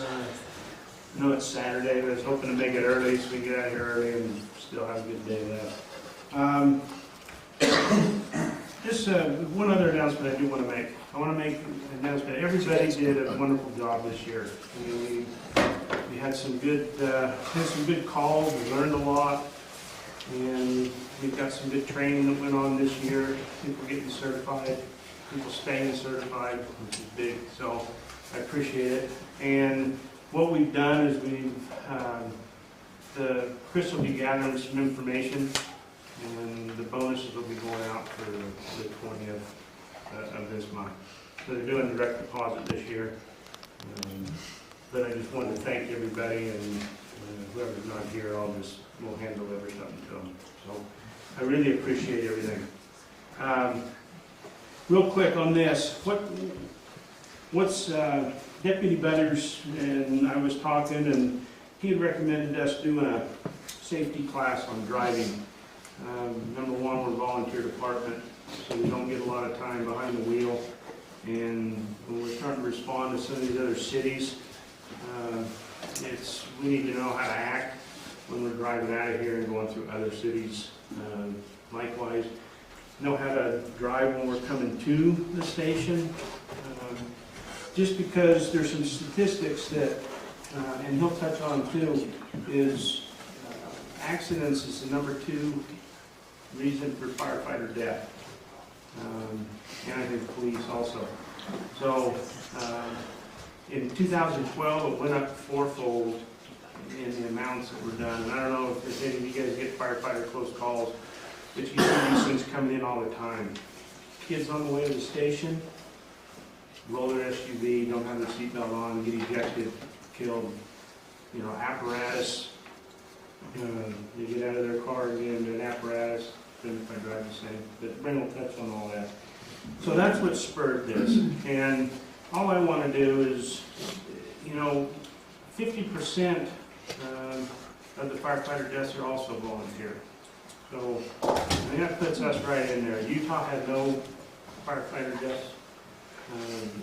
I know it's Saturday, but I was hoping to make it early so we can get out here early and still have a good day left. Just one other announcement I do want to make. I want to make an announcement. Everybody did a wonderful job this year. We had some good calls. We learned a lot, and we've got some good training that went on this year. People getting certified, people staying certified, which is big. So I appreciate it. And what we've done is Chris will be gathering some information, and the bonuses will be going out for the 20th of this month. So they're doing direct deposit this year. But I just wanted to thank everybody, and whoever's not here, we'll hand deliver something to them. So I really appreciate everything. Real quick on this, what's Deputy Buttars and I was talking, and he had recommended us doing a safety class on driving. Number one, we're a volunteer department, so we don't get a lot of time behind the wheel. And when we're trying to respond to some of these other cities, we need to know how to act when we're driving out of here and going through other cities. Likewise, know how to drive when we're coming to the station. Just because there's some statistics that, and he'll touch on too, is accidents is the number 2 reason for firefighter death. And I think police also. So in 2012, it went up 4-fold in the amounts that were done. And I don't know if any of you guys get firefighter close calls, but you see these things coming in all the time. Kids on the way to the station, roll their SUV, don't have their seatbelt on, get ejected, killed. Apparatus. They get out of their car and get into an apparatus. If I drive the same, but Brent will touch on all that. So that's what spurred this, and all I want to do is, 50% of the firefighter deaths are also volunteer. So that puts us right in there. Utah had no firefighter deaths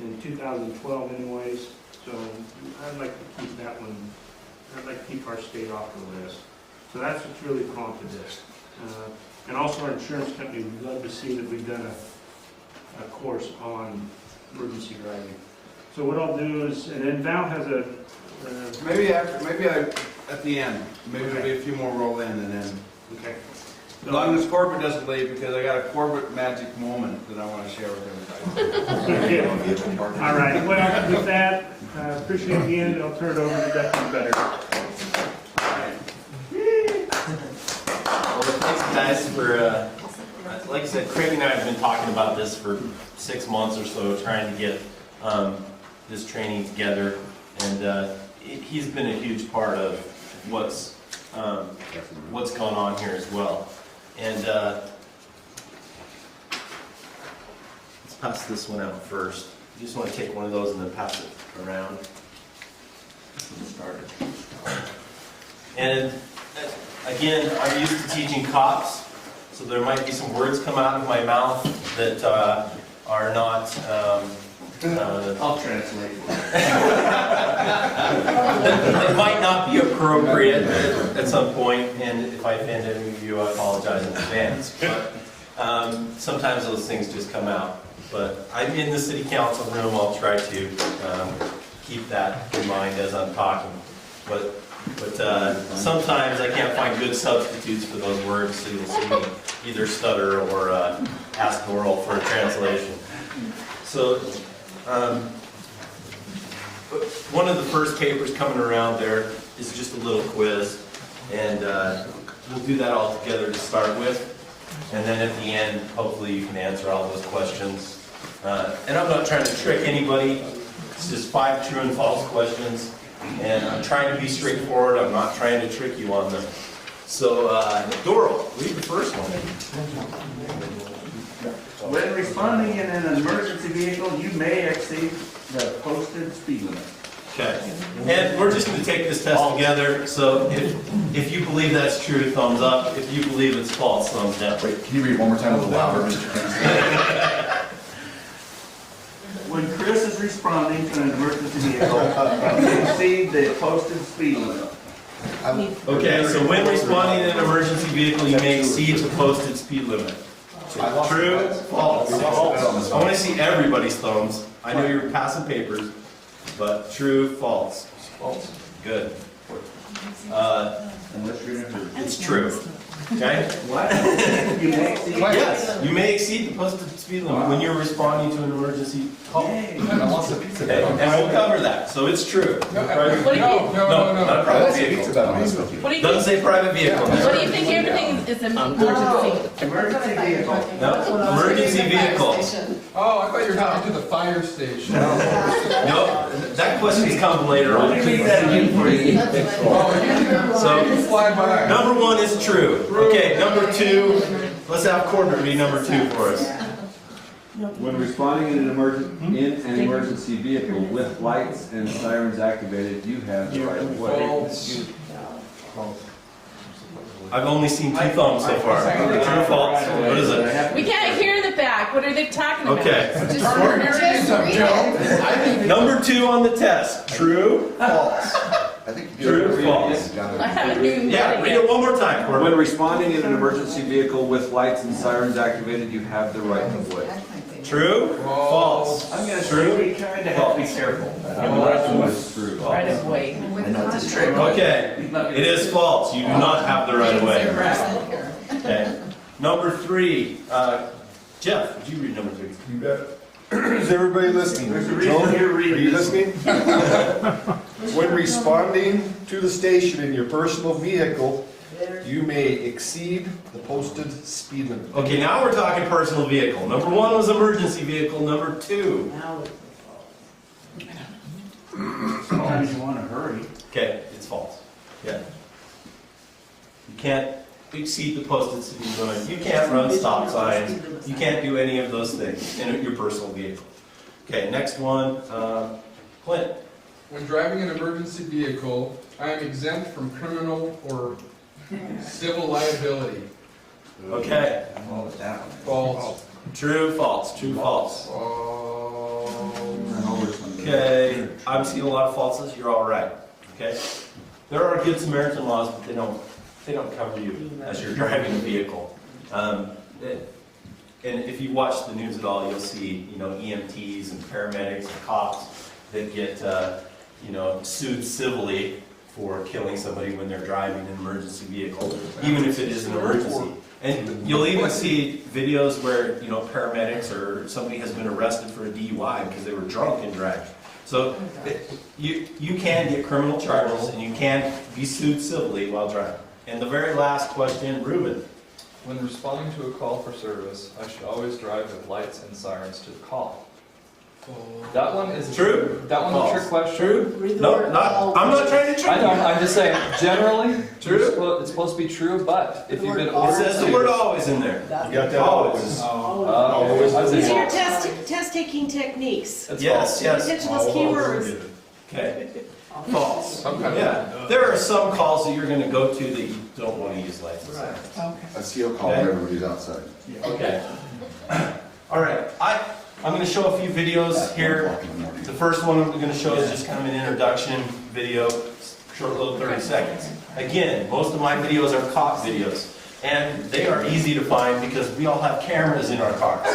in 2012 anyways, so I'd like to keep that one, I'd like to keep our state off the list. So that's what's really prompted this. And also our insurance company would love to see that we've done a course on emergency driving. So what I'll do is, and then Val has a... at the end, maybe Okay. there'll be a few more roll in and then... Okay. As long as Corbett doesn't leave, because I got a Corbett magic moment that I want to share with everybody. All right, well, with that, appreciate the end. I'll turn it over to Deputy Butters. Well, thanks guys for, like I said, Craig and I have been talking about this for 6 months or so, trying to get this training together, and he's been a huge part of what's going on here as well. And let's pass this one out first. You just want to take one of those and then pass it around. Started. And again, I'm used to teaching cops, so there might be some words come out of my mouth that are not... I'll translate. It might not be appropriate at some point, and if I offend any of you, I apologize in advance. But sometimes those things just come out. But I'm in the city council room. I'll try to keep that in mind as I'm talking. But sometimes I can't find good substitutes for those words, so you'll see me either stutter or ask Laurel for a translation. So. One of the first papers coming around there is just a little quiz, and we'll do that all together to start with, and then at the end, hopefully you can answer all those questions. And I'm not trying to trick anybody, it's just 5 true and false questions, and I'm trying to be straightforward, I'm not trying to trick you on them. So, Doral, read the first one. When responding in an emergency vehicle, you may exceed the posted speed limit. Okay, and we're just going to take this test together, so if you believe that's true, thumbs up. If you believe it's false, thumbs down. Wait, can you read one more time a little louder, Mr. Kennedy? When Chris is is responding to an emergency vehicle, you exceed the posted speed limit. Okay, so when responding in an emergency vehicle, you may exceed the posted speed limit. True, false? I want to see everybody's thumbs. I know you're passing papers, but true, false? False. Good. Unless you're in a It's true. Okay? What? You may exceed. Yes, you may exceed the posted speed limit when you're responding to an emergency call. Yay. Okay, and we'll cover that, so it's true. What do you think? No, not a private vehicle. What do you Doesn't think? say private vehicle. What do you think everything is an emergency? Emergency vehicle. No, emergency vehicle. Oh, I thought you were talking to the fire station. No, that question's coming later Let on. me read that again for you. So, You fly by. number one is true. Okay, number two, let's have Corbett read number two for us. When responding in an emergency vehicle with lights and sirens activated, you have the right of way. False. I've only seen two thumbs so far. True or false? What is it? We can't hear in the back. What are they talking about? Okay, Just read it. number two on the test. True, false? I think True, false? I haven't even Yeah, read read it it one more time, When Corbett. responding in an emergency vehicle with lights and sirens activated, you have the right of way. True, false? I'm gonna True. say we kind of have to be careful. That's true. right of way. Okay, it is false. You do not have the right of way. Okay. Number three, Jeff, would you read number three? You bet. Is everybody listening? There's a reason Joan, you're are reading you this. listening? When responding to the station in your personal vehicle, you may exceed the posted speed limit. Okay, now we're talking personal vehicle. Number one was emergency vehicle. Number two. Sometimes you want to hurry. Okay, it's false. Yeah. You can't exceed the posted speed limit. You can't run stop signs. You can't do any of those things in your personal vehicle. Okay, next one, Clint. When driving an emergency vehicle, I am exempt from criminal or civil liability. Okay, I'm all with that one. False. true, false, true, false. False. Okay, I'm seeing a lot of falses. You're all right. Okay, there are good Samaritan laws, but they don't cover you as you're driving a vehicle. And if you watch the news at all, you'll see EMTs and paramedics and cops that get sued civilly for killing somebody when they're driving an emergency vehicle, even if it is an emergency. And you'll even see videos where paramedics or somebody has been arrested for a DUI because they were drunk and driving. So you can get criminal charges and you can be sued civilly while driving. And the very last question, Ruben. When responding to a call for service, I should always drive with lights and sirens to the call. That one is True. That one's a trick question. True? No, I'm not trying to trick I know. you. I'm just saying. Generally, True. It's supposed to be true, but if you've been It ordered says the to- word always in there. You got that? Always. I was These are your false. test-taking techniques. That's Yes, false. yes. Pay attention to those keywords. Okay. False. Some kind of- Yeah. There are some calls that you're going to go to that you don't want to use lights and sirens. A seal call Okay. where everybody's outside. Okay. All right. I'm going to show a few videos here. The first one I'm going to show is just kind of an introduction video, short little 30 seconds. Again, most of my videos are cop videos, and they are easy to find because we all have cameras in our cars.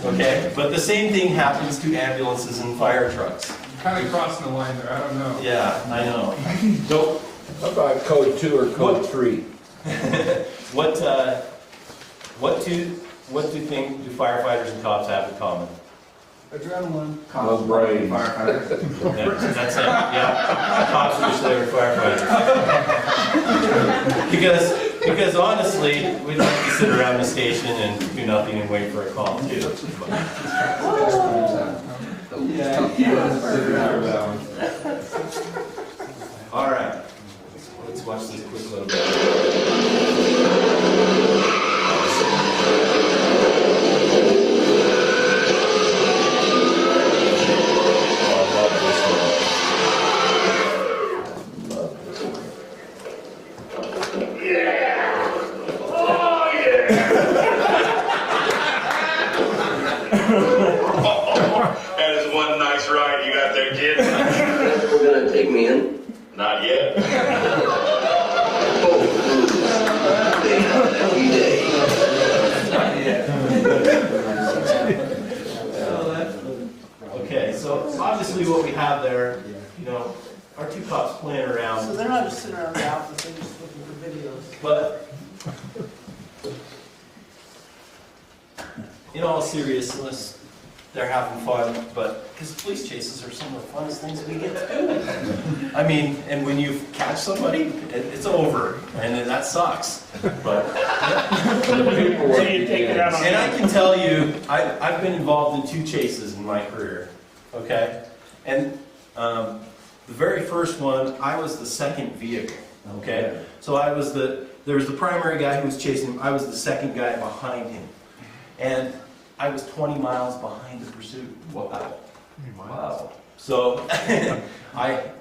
Okay? But the same thing happens to ambulances and fire trucks. Kind of crossing the line there, I don't know. Yeah, I know. Don't. How about code 2 or code 3? What do think do firefighters and cops have in common? Adrenaline. No brains. Firefighters. Yeah, that's it. Yeah, cops wish they were firefighters. because honestly, we'd like to sit around the station and do nothing and wait for a call too. All right, let's watch this quick little bit. That is one nice ride. came in? Not yet. Oh, they hunt every day. Okay, so obviously what we have there, you know, our two cops playing around. So they're not just sitting around the office, they're just looking for videos. But in all seriousness, they're having fun, but because police chases are some of the funnest things we get to do. I mean, and when you catch somebody, it's over, and then that sucks. But So you take it out on and I can tell you, I've been involved in 2 chases in my career. Okay, and the very first one, I was the second vehicle. Okay, so there was the primary guy who was chasing him. I was the second guy behind him, and I was 20 miles behind the pursuit. Wow. Wow. So I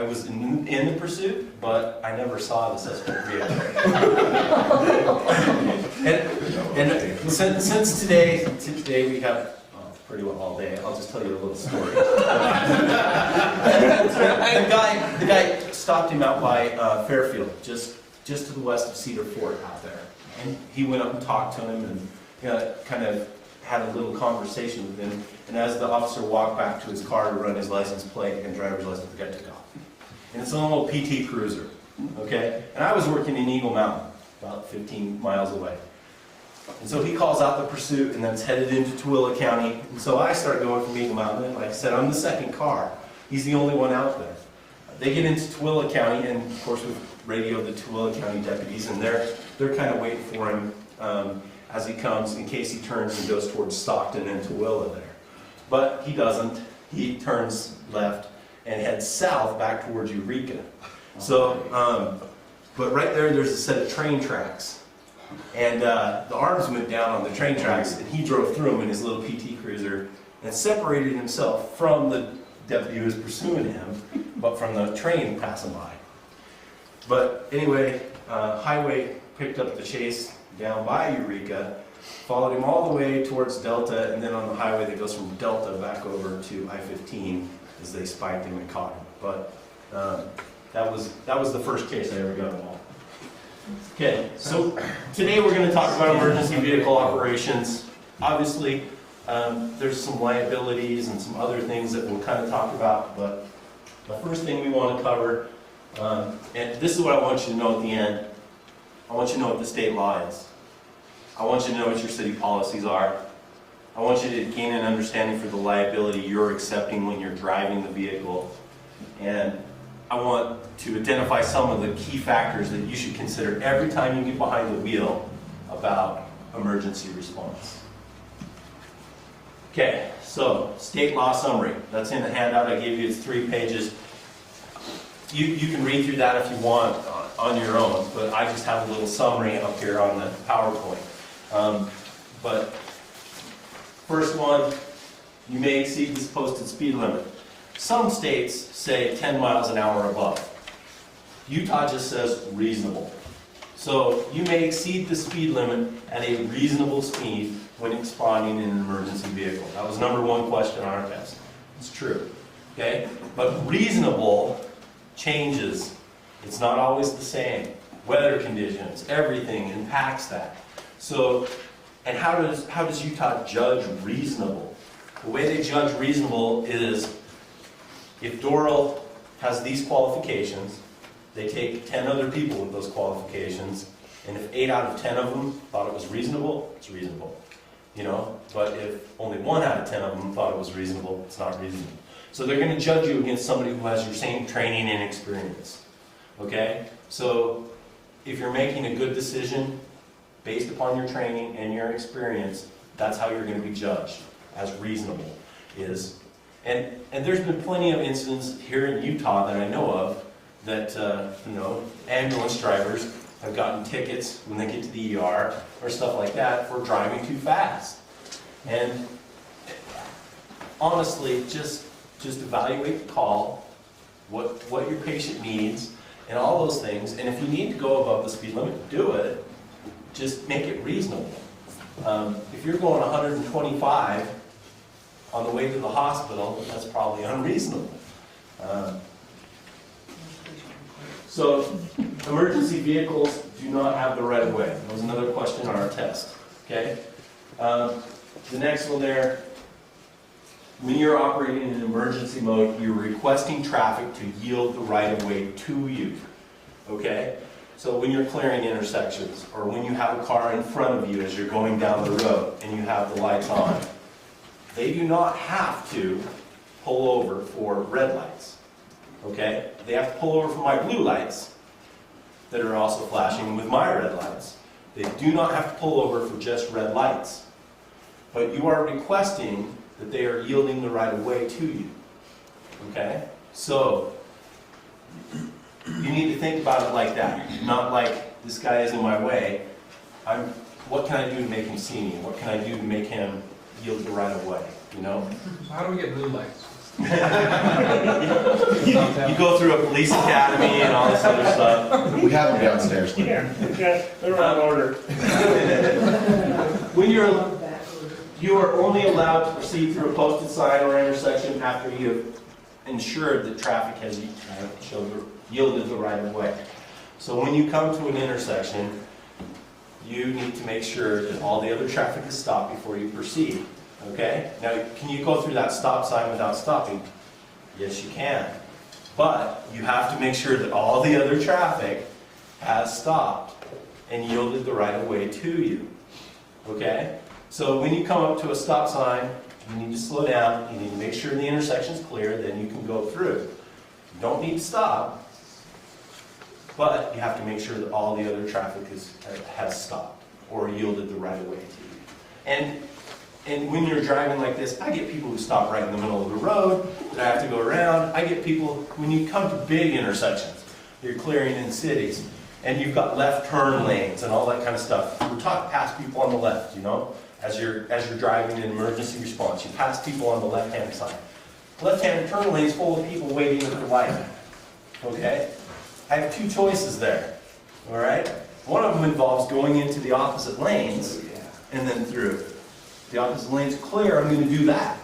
was in the pursuit, but I never saw the suspect vehicle. and since today we have pretty well all day. I'll just tell you a little story. the guy stopped him out by Fairfield, just to the west of Cedar Fort out there, and he went up and talked to him and kind of had a little conversation with him, and as the officer walked back to his car to run his license plate and driver's license, the guy took off. And it's a little PT Cruiser, okay? And I was working in Eagle Mountain, about 15 miles away. And so he calls out the pursuit, and then it's headed into Tooele County. And so I start going from Eagle Mountain, and like I said, I'm the second car. He's the only one out there. They get into Tooele County, and of course we've radioed the Tooele County deputies, and they're kind of waiting for him as he comes, in case he turns and goes towards Stockton and Tooele there. But he doesn't. He turns left and heads south back towards Eureka. So, but right there's a set of train tracks. And the arms went down on the train tracks, and he drove through them in his little PT Cruiser and separated himself from the deputy who was pursuing him, but from the train passing by. But anyway, highway picked up the chase down by Eureka, followed him all the way towards Delta, and then on the highway that goes from Delta back over to I-15 as they spiked him and caught him. But that was the first case I ever got involved. Okay, so today we're going to talk about emergency vehicle operations. Obviously, there's some liabilities and some other things that we'll kind of talk about, but the first thing we want to cover, and this is what I want you to know at the end. I want you to know what the state law is. I want you to know what your city policies are. I want you to gain an understanding for the liability you're accepting when you're driving the vehicle. And I want to identify some of the key factors that you should consider every time you get behind the wheel about emergency response. Okay, so state law summary. That's in the handout I gave you. It's 3 pages. You can read through that if you want on your own, but I just have a little summary up here on the PowerPoint. But first one, you may exceed this posted speed limit. Some states say 10 miles an hour above. Utah just says reasonable. So you may exceed the speed limit at a reasonable speed when responding in an emergency vehicle. That was number 1 question on our test. It's true. Okay? But reasonable changes. It's not always the same. Weather conditions, everything impacts that. So, and how does Utah judge reasonable? The way they judge reasonable is if Doral has these qualifications, they take 10 other people with those qualifications, and if 8 out of 10 of them thought it was reasonable, it's reasonable. You know, but if only 1 out of 10 of them thought it was reasonable, it's not reasonable. So they're going to judge you against somebody who has your same training and experience. Okay? So if you're making a good decision based upon your training and your experience, that's how you're going to be judged as reasonable. And there's been plenty of incidents here in Utah that I know of that ambulance drivers have gotten tickets when they get to the ER or stuff like that for driving too fast. And honestly, just evaluate the call, what your patient needs, and all those things. And if you need to go above the speed limit, do it. Just make it reasonable. If you're going 125 on the way to the hospital, that's probably unreasonable. So emergency vehicles do not have the right of way. That was another question on our test, okay? The next one there, when you're operating in an emergency mode, you're requesting traffic to yield the right of way to you, okay? So when you're clearing intersections, or when you have a car in front of you as you're going down the road and you have the lights on, they do not have to pull over for red lights, okay? They have to pull over for my blue lights that are also flashing with my red lights. They do not have to pull over for just red lights. But you are requesting that they are yielding the right of way to you, okay? So, you need to think about it like that, not like, this guy is in my way. What can I do to make him see me? What can I do to make him yield the right of way, you know? So how do we get blue lights? You go through a police academy and all this other stuff. We have them downstairs. Yeah, they're on order. When you are only allowed to proceed through a posted sign or intersection after you have ensured that traffic has yielded the right of way. So when you come to an intersection, you need to make sure that all the other traffic is stopped before you proceed. Okay? Now, can you go through that stop sign without stopping? Yes, you can. But you have to make sure that all the other traffic has stopped and yielded the right of way to you. Okay? So when you come up to a stop sign, you need to slow down, you need to make sure the intersection is clear, then you can go through. You don't need to stop, but you have to make sure that all the other traffic has stopped or yielded the right of way to you. And when you're driving like this, I get people who stop right in the middle of the road that I have to go around. I get people, when you come to big intersections, you're clearing in cities, and you've got left turn lanes and all that kind of stuff. We're talking past people on the left, you know? As you're driving in emergency response, you pass people on the left-hand side. Left-hand turn lane is full of people waiting at the light. Okay? I have two choices there. All right? One of them involves going into the opposite lanes and then through. If the opposite lane's clear, I'm going to do that.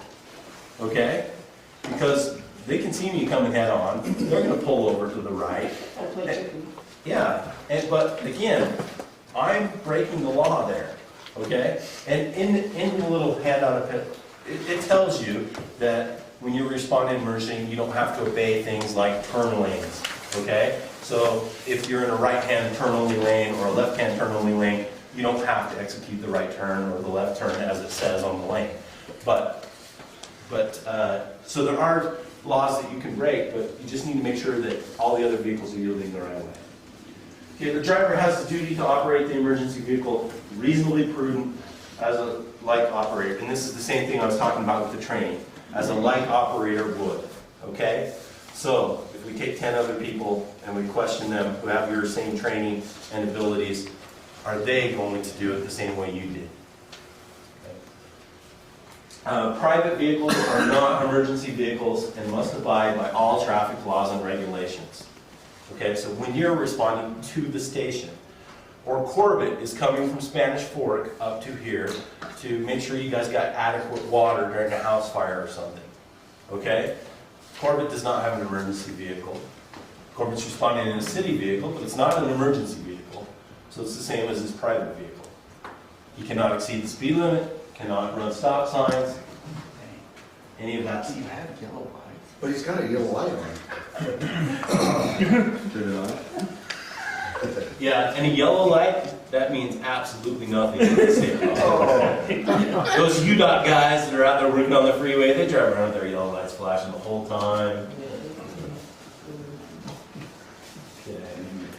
Okay? Because they can see me coming head on. They're going to pull over to the right. Yeah. But again, I'm breaking the law there. Okay? And in the little handout of it tells you that when you're responding to emergency, you don't have to obey things like turn lanes. Okay? So if you're in a right-hand turn-only lane or a left-hand turn-only lane, you don't have to execute the right turn or the left turn as it says on the lane. So there are laws that you can break, but you just need to make sure that all the other vehicles are yielding the right way. Okay, the driver has the duty to operate the emergency vehicle reasonably prudent as a light operator. And this is the same thing I was talking about with the training, as a light operator would. Okay? So, if we take 10 other people and we question them who have your same training and abilities, are they going to do it the same way you did? Okay. Private vehicles are not emergency vehicles and must abide by all traffic laws and regulations. Okay, so when you're responding to the station, or Corbett is coming from Spanish Fork up to here to make sure you guys got adequate water during a house fire or something. Okay? Corbett does not have an emergency vehicle. Corbett's responding in a city vehicle, but it's not an emergency vehicle. So it's the same as his private vehicle. He cannot exceed the speed limit, cannot run stop signs, any of that. You have yellow lights. But he's got a yellow light on. Turn it on. Yeah, and a yellow light, that means absolutely nothing in the state law. Those UDOT guys that are out there working on the freeway, they drive around with their yellow lights flashing the whole time. Okay.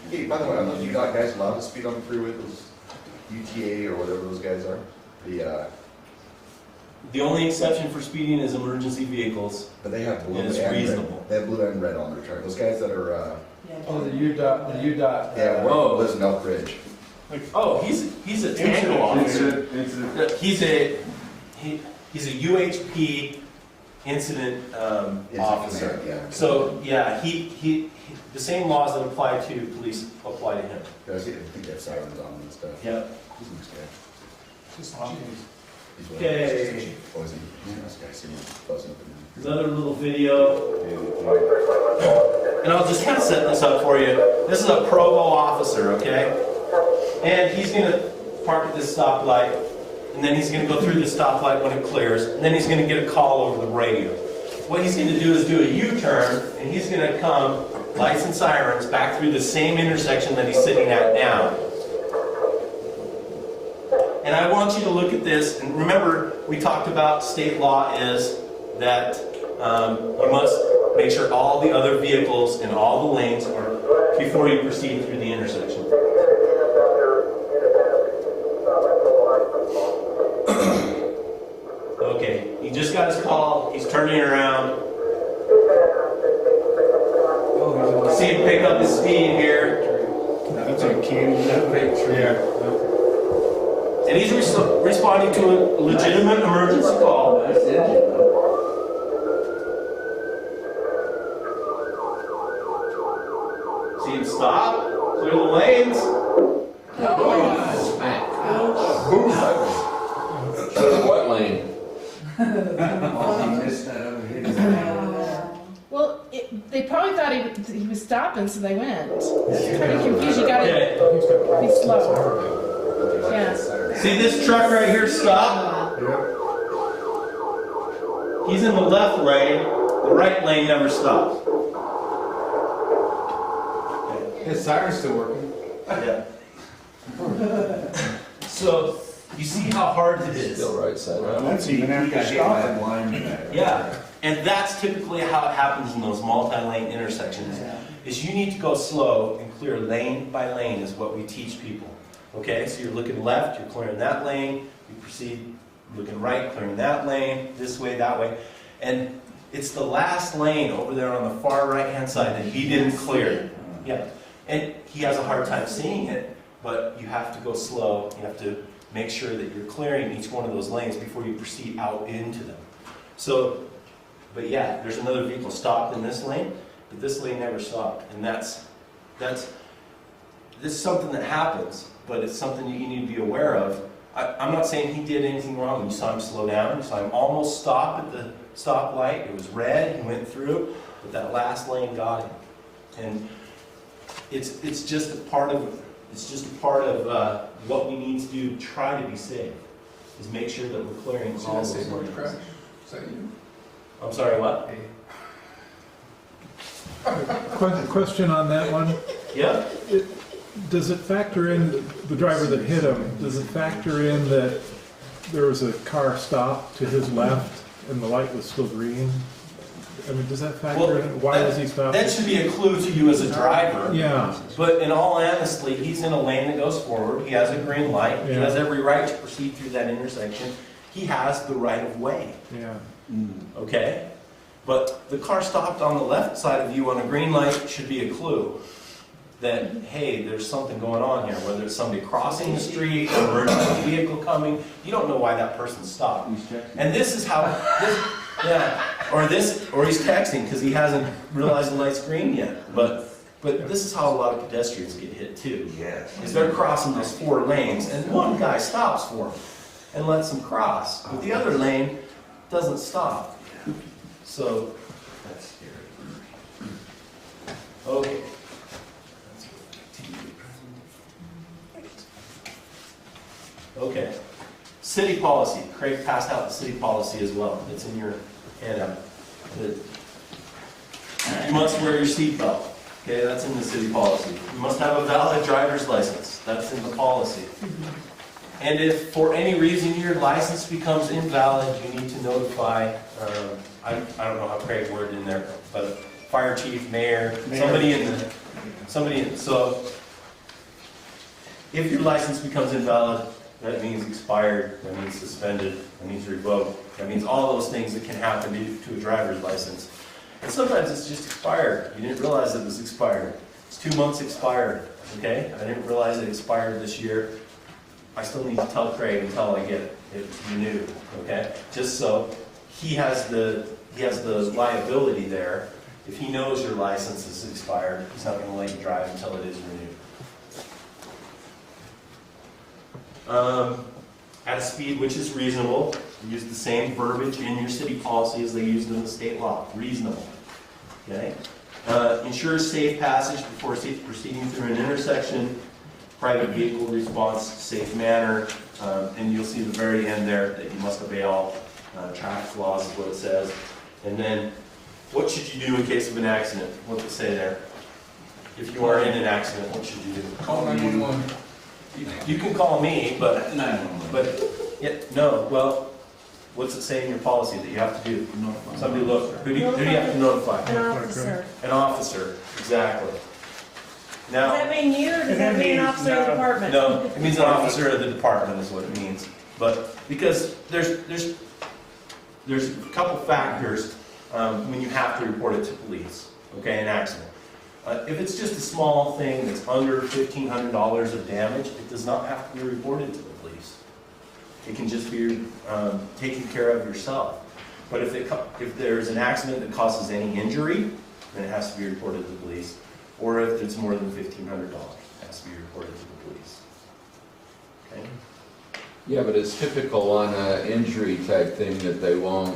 Hey, by the way, are those you got guys allowed to speed on the freeway? Those UTA or whatever those guys are? The only exception for speeding is emergency vehicles. But they have blue It is and reasonable. red. They have blue and red on their truck. Those guys that are, Oh, the UDOT. yeah, Oh. lives in Elk Ridge. Oh, he's a tango officer. Incident. He's a UHP incident officer. Yeah. So yeah, he the same laws that apply to police apply to him. I think they have sirens on them and stuff. Yeah. He's a nice guy. Just He's one of Okay. those- Oh, is he? He's a nice guy. See him buzzing up in Another little video. there. and I'll just kind of set this up for you. This is a Provo officer, okay? And he's going to park at this stoplight, and then he's going to go through the stoplight when it clears, and then he's going to get a call over the radio. What he's going to do is do a U-turn, and he's going to come, lights and sirens, back through the same intersection that he's sitting at now. And I want you to look at this, and remember, we talked about state law is that you must make sure all the other vehicles in all the lanes are before you proceed through the intersection. Okay, he just got his call, he's turning around. See him pick up his speed here. That's a candy, that big tree. And he's responding to a legitimate emergency call. See him stop, clear the lanes. What lane? Well, they probably thought he was stopping, so they went. It's kind of confused. You gotta be slow. Yeah. See this truck right here stop? He's in the left lane. The right lane never stops. His siren's still working. Yeah. So you see how hard it is. Still right side up. That's even after stopping. Yeah. And that's typically how it happens in those multi-lane intersections. Is you need to go slow and clear lane by lane is what we teach people. Okay, so you're looking left, you're clearing that lane, you proceed looking right, clearing that lane, this way, that way. And it's the last lane over there on the far right-hand side that he didn't clear. Yeah. And he has a hard time seeing it, but you have to go slow. You have to make sure that you're clearing each one of those lanes before you proceed out into them. So, but yeah, there's another vehicle stopped in this lane, but this lane never stopped. And this is something that happens, but it's something you need to be aware of. I'm not saying he did anything wrong. You saw him slow down. You saw him almost stop at the stoplight. It was red. He went through, but that last lane got him. And it's just a part of what we need to do to try to be safe. Is make sure that we're clearing all those lanes. Is that you? I'm sorry, what? Question on that one. Yeah. Does it factor in, the driver that hit him, does it factor in that there was a car stopped to his left and the light was still green? I mean, does that factor in? Why was he stopped? That should be a clue to you as a driver. Yeah. But in all honesty, he's in a lane that goes forward. He has a green light. He has every right to proceed through that intersection. He has the right of way. Yeah. Okay? But the car stopped on the left side of you on a green light should be a clue that, hey, there's something going on here, whether it's somebody crossing the street, an emergency vehicle coming. You don't know why that person stopped. And this is how, or he's texting because he hasn't realized the light's green yet. But this is how a lot of pedestrians get hit too. Yes. Is they're crossing those 4 lanes, and one guy stops for them and lets them cross, but the other lane doesn't stop. So, That's scary. okay. Okay. City policy. Craig passed out the city policy as well. It's in your handout. You must wear your seatbelt. Okay, that's in the city policy. You must have a valid driver's license. That's in the policy. And if for any reason your license becomes invalid, you need to notify, I don't know how Craig worded in there, but fire chief, mayor, so if your license becomes invalid, that means expired, that means suspended, that means revoked, that means all those things that can happen to a driver's license. And sometimes it's just expired. You didn't realize it was expired. It's 2 months expired, okay? I didn't realize it expired this year. I still need to tell Craig until I get it renewed, okay? Just so he has the liability there. If he knows your license is expired, he's not going to let you drive until it is renewed. At a speed which is reasonable, use the same verbiage in your city policy as they used in the state law. Reasonable. Okay? Ensures safe passage before proceeding through an intersection. Private vehicle response, safe manner. And you'll see the very end there that you must obey all traffic laws is what it says. And then, what should you do in case of an accident? What does it say there? If you are in an accident, what should you do? Call 911. You can call me, but yeah, no. Well, what's it say in your policy that you have to do? Somebody look. Who do you have to notify? An officer. An officer, exactly. Now, Does that mean you, or does that mean an officer of the department? no, it means an officer of the department is what it means. But because there's a couple factors when you have to report it to police. Okay, an accident. If it's just a small thing that's under $1,500 of damage, it does not have to be reported to the police. It can just be taken care of yourself. But if there's an accident that causes any injury, then it has to be reported to the police. Or if it's more than $1,500, it has to be reported to the police. Okay? Yeah, but it's typical on an injury type thing that they won't,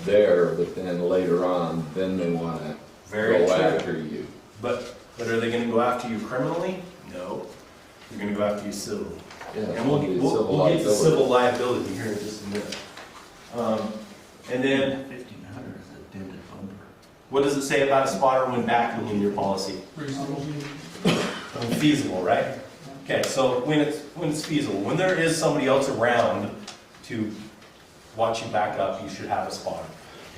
there, but then later on, then they want to go after you. But are they going to go after you criminally? No. They're going to go after you civilly. Yeah, And we'll get to civil liability here in just a minute. And then, 1,500 is a dented bumper. what does it say about a spotter when backing in your policy? Feasible, right? Okay, so when it's feasible, when there is somebody else around to watch you back up, you should have a spotter.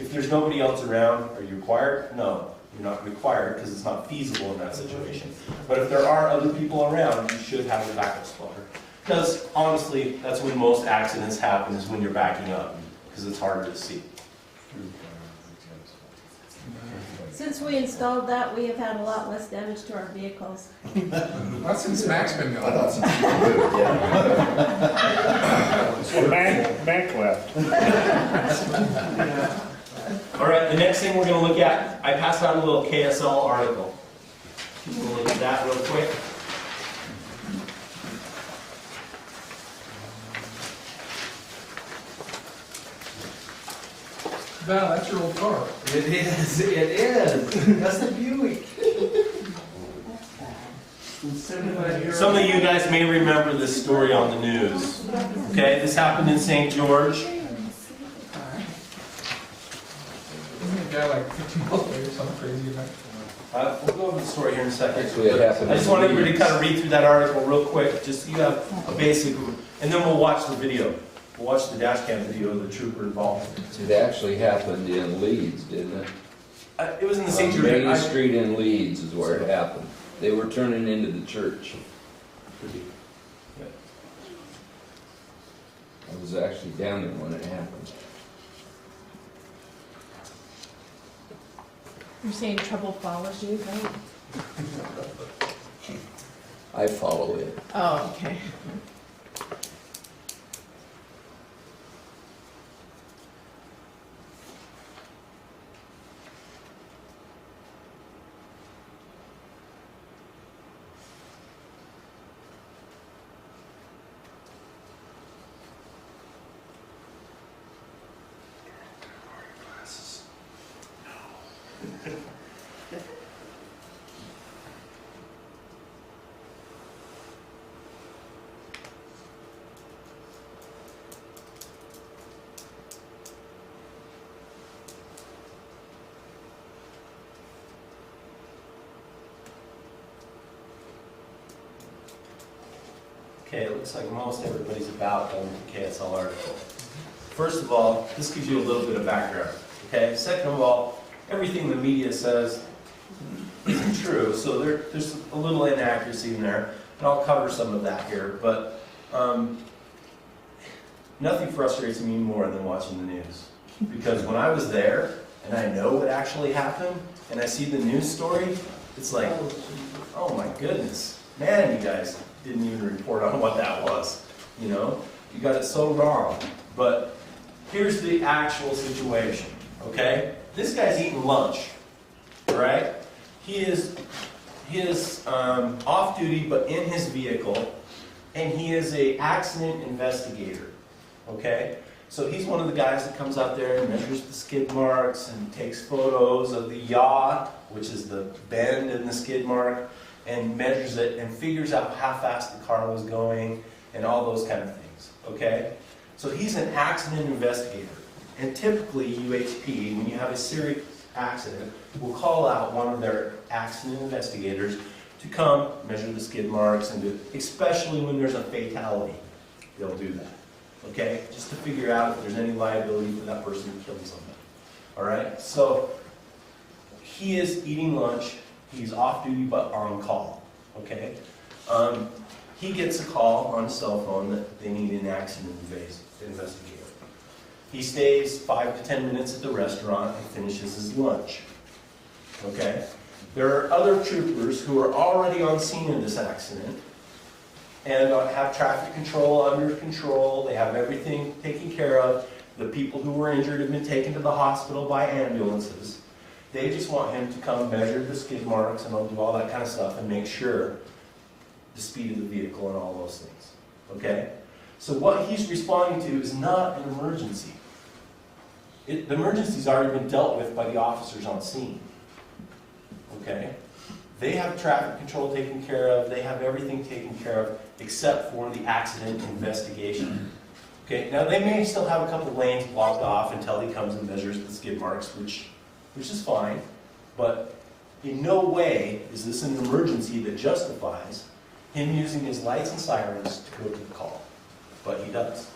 If there's nobody else around, are you required? No, you're not required because it's not feasible in that situation. But if there are other people around, you should have a backup spotter. Because honestly, that's when most accidents happen, is when you're backing up, because it's harder to see. Since we installed that, we have had a lot less damage to our vehicles. Not since Mac's been gone. Mac left. All right, the next thing we're going to look at, I passed out a little KSL article. We'll look at that real quick. Val, that's your old car. It is. That's the Buick. Some of you guys may remember this story on the news. Okay, this happened in St. George. Isn't the guy like 15 miles away or something crazy about it? We'll go over the story here in a second. Actually, it happened I just want everybody to kind of read through that article real quick, just so you have a basic, and then we'll watch the video. We'll watch the dash cam video of the trooper involved. It actually happened in Leeds, didn't it? It was in the St. George. Main Street in Leeds is where it happened. They were turning into the church. I was actually down there when it happened. You're saying trouble follows you, right? I follow it. Oh, okay. Okay, it looks like most everybody's about done with the KSL article. First of all, this gives you a little bit of background. Okay. Second of all, everything the media says isn't true, so there's a little inaccuracy in there, and I'll cover some of that here. But nothing frustrates me more than watching the news, because when I was there and I know what actually happened, and I see the news story, it's like, oh my goodness, man, you guys didn't even report on what that was. You know, you got it so wrong. But here's the actual situation, okay? This guy's eating lunch, all right? He is off duty, but in his vehicle, and he is an accident investigator, okay? So he's one of the guys that comes out there and measures the skid marks and takes photos of the yaw, which is the bend in the skid mark, and measures it and figures out how fast the car was going and all those kind of things, okay? So he's an accident investigator. And typically UHP, when you have a serious accident, will call out one of their accident investigators to come measure the skid marks and do, especially when there's a fatality, they'll do that. Okay, just to figure out if there's any liability for that person who killed somebody. All right, so he is eating lunch. He's off duty but on call. Okay, he gets a call on his cell phone that they need an accident investigator. He stays 5 to 10 minutes at the restaurant and finishes his lunch. Okay, there are other troopers who are already on scene of this accident and have traffic control under control. They have everything taken care of. The people who were injured have been taken to the hospital by ambulances. They just want him to come measure the skid marks and do all that kind of stuff and make sure the speed of the vehicle and all those things. Okay? So what he's responding to is not an emergency. The emergency's already been dealt with by the officers on scene. Okay? They have traffic control taken care of. They have everything taken care of except for the accident investigation. Okay, now they may still have a couple of lanes blocked off until he comes and measures the skid marks, which is fine, but in no way is this an emergency that justifies him using his lights and sirens to go to the call, but he does.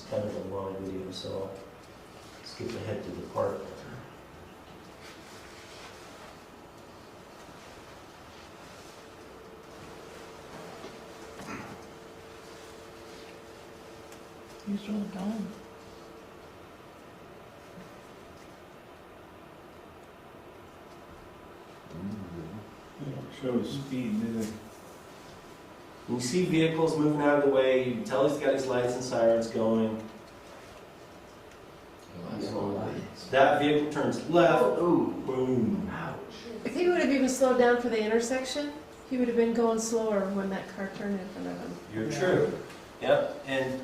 Kind of a long video, so I'll skip ahead to the part. He's really gone. Shows speed, did it? You see vehicles moving out of the way, you can tell he's got his lights and sirens going. That vehicle turns left, boom. If he would have even slowed down for the intersection, he would have been going slower when that car turned in front of him. You're true. Yep, and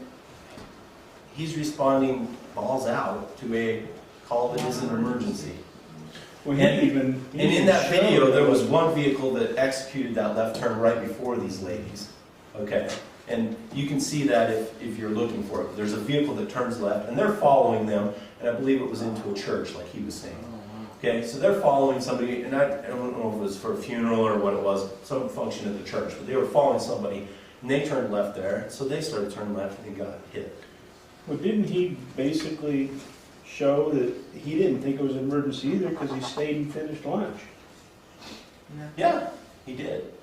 he's responding balls out to a call that is an emergency. Well, And in that video, there was one vehicle that executed that left turn right before these ladies. Okay, and you can see that if you're looking for it. There's a vehicle that turns left, and they're following them, and I believe it was into a church, like he was saying. Okay, so they're following somebody, and I don't know if it was for a funeral or what it was, some function at the church, but they were following somebody, and they turned left there, so they started turning left, and they got hit. Well, didn't he basically show that he didn't think it was an emergency either because he stayed and finished lunch? Yeah, he did.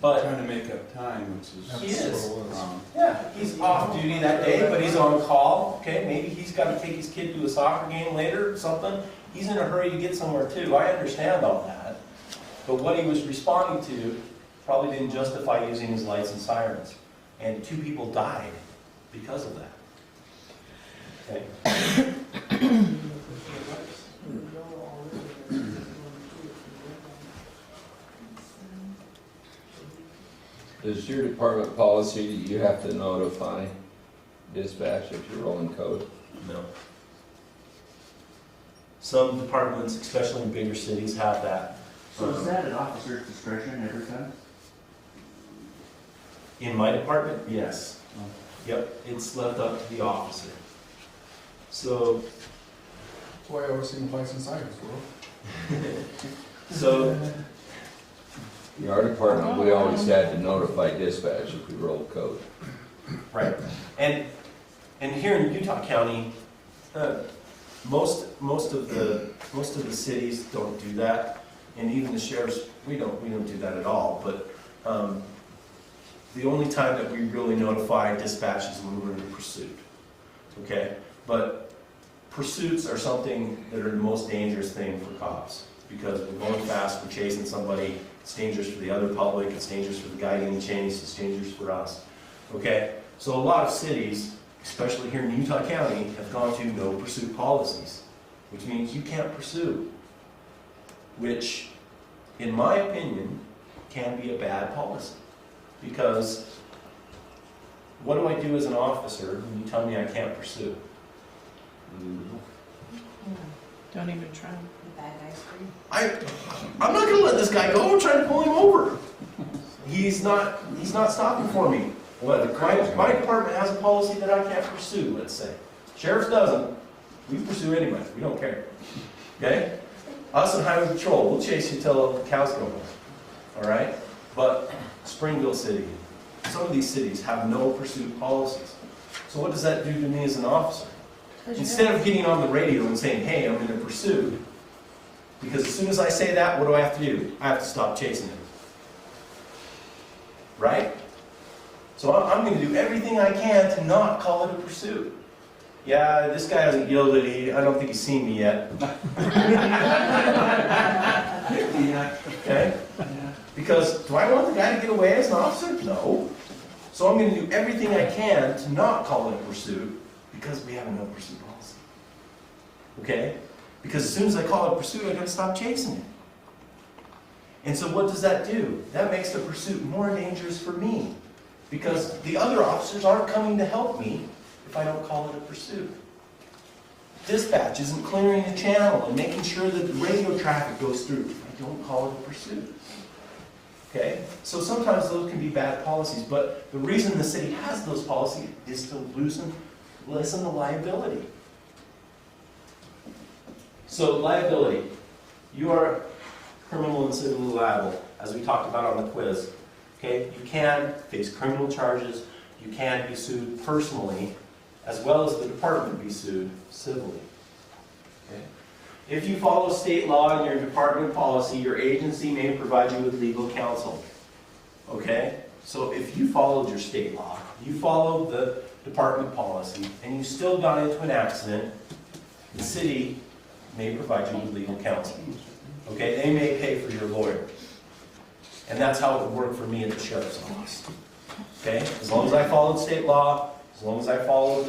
But But trying to make up time, which is he is. wrong. Yeah, he's off duty that day, but he's on call. Okay, maybe he's got to take his kid to a soccer game later or something. He's in a hurry to get somewhere too. I understand all that. But what he was responding to probably didn't justify using his lights and sirens. And 2 people died because of that. Okay. Is your department policy that you have to notify dispatch if you're rolling code? No. Some departments, especially in bigger cities, have that. So is that at officer's discretion every time? In my department, yes. Yep, it's left up to the officer. So, That's why I always see lights and sirens, bro. so In our department, we always had to notify dispatch if we rolled code. right, and here in Utah County, most of the cities don't do that, and even the sheriffs, we don't do that at all. But the only time that we really notify dispatch is when we're in pursuit. Okay, but pursuits are something that are the most dangerous thing for cops because we're going fast, we're chasing somebody. It's dangerous for the other public, it's dangerous for the guy getting chased, it's dangerous for us. Okay, so a lot of cities, especially here in Utah County, have gone to no pursuit policies, which means you can't pursue, which, in my opinion, can be a bad policy. Because what do I do as an officer when you tell me I can't pursue? Don't even try. Bad ice cream. I'm not going to let this guy go. I'm trying to pull him over. He's not stopping for me. What, my department has a policy that I can't pursue, let's say. Sheriff's doesn't. We pursue anybody. We don't care. Okay? Us and Highway Patrol, we'll chase you till the cows come home. All right? But Springville City, some of these cities have no pursuit policies. So what does that do to me as an officer? Instead of getting on the radio and saying, hey, I'm in a pursuit, because as soon as I say that, what do I have to do? I have to stop chasing him. Right? So I'm going to do everything I can to not call it a pursuit. Yeah, this guy hasn't yielded. I don't think he's seen me yet. Okay? Because do I want the guy to get away as an officer? No. So I'm going to do everything I can to not call it a pursuit, because we have a no pursuit policy. Okay? Because as soon as I call it a pursuit, I've got to stop chasing it. And so what does that do? That makes the pursuit more dangerous for me. Because the other officers aren't coming to help me if I don't call it a pursuit. Dispatch isn't clearing the channel and making sure that the radio traffic goes through if I don't call it a pursuit. Okay? So sometimes those can be bad policies, but the reason the city has those policies is to lessen the liability. So liability. You are criminal and civilly liable, as we talked about on the quiz. Okay? You can face criminal charges. You can be sued personally, as well as the department be sued civilly. Okay? If you follow state law and your department policy, your agency may provide you with legal counsel. Okay? So if you followed your state law, you followed the department policy, and you still got into an accident, the city may provide you with legal counsel. Okay? They may pay for your lawyer. And that's how it would work for me at the sheriff's office. Okay? As long as I followed state law, as long as I followed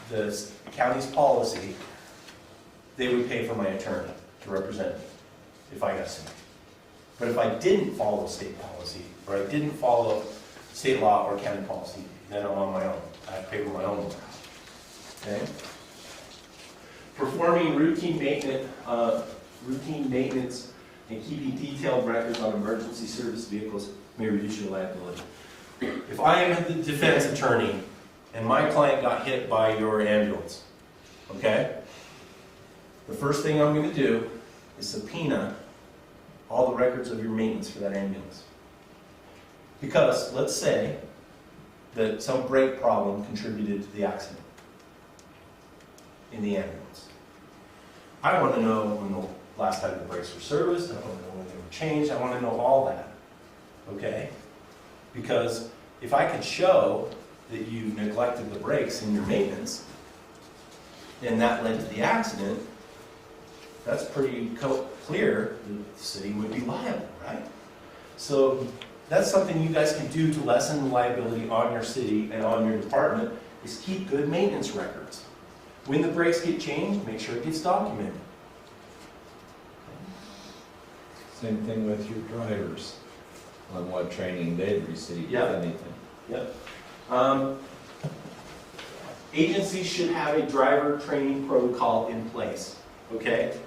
the county's policy, they would pay for my attorney to represent me if I got sued. But if I didn't follow state policy, or I didn't follow state law or county policy, then I'm on my own. I have to pay for my own. Okay? Performing routine maintenance and keeping detailed records on emergency service vehicles may reduce your liability. If I am the defense attorney and my client got hit by your ambulance, okay? The first thing I'm going to do is subpoena all the records of your maintenance for that ambulance. Because let's say that some brake problem contributed to the accident in the ambulance. I want to know when the last time the brakes were serviced, I want to know when they were changed, I want to know all that. Okay? Because if I could show that you neglected the brakes in your maintenance, and that led to the accident, that's pretty clear that the city would be liable, right? So that's something you guys can do to lessen the liability on your city and on your department, is keep good maintenance records. When the brakes get changed, make sure it gets documented. Same thing with your drivers, on what training they've received, if anything. Yep. Agencies should have a driver training protocol in place, okay?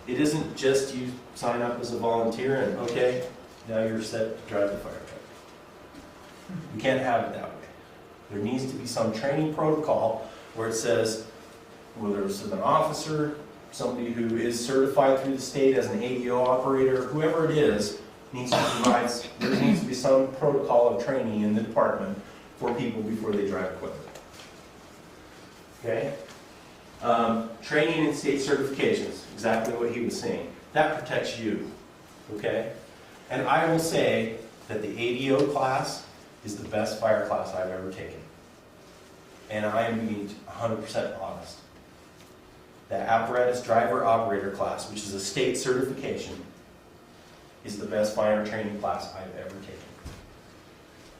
It isn't just you sign up as a volunteer and, okay, now you're set to drive the fire truck. You can't have it that way. There needs to be some training protocol where it says, whether it's an officer, somebody who is certified through the state as an ADO operator, whoever it is, needs to provide, there needs to be some protocol of training in the department for people before they drive equipment. Okay? Training and state certifications, exactly what he was saying. That protects you. Okay? And I will say that the ADO class is the best fire class I've ever taken. And I am being 100% honest. The apparatus driver operator class, which is a state certification, is the best fire training class I've ever taken.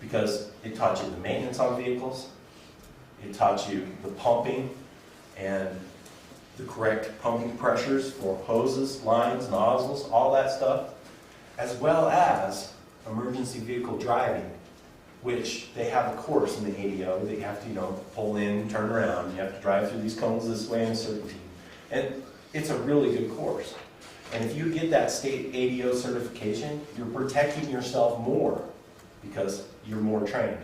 Because it taught you the maintenance on vehicles, it taught you the pumping and the correct pumping pressures for hoses, lines, nozzles, all that stuff, as well as emergency vehicle driving, which they have a course in the ADO that you have to, pull in, turn around. You have to drive through these cones this way in certainty. And it's a really good course. And if you get that state ADO certification, you're protecting yourself more because you're more trained.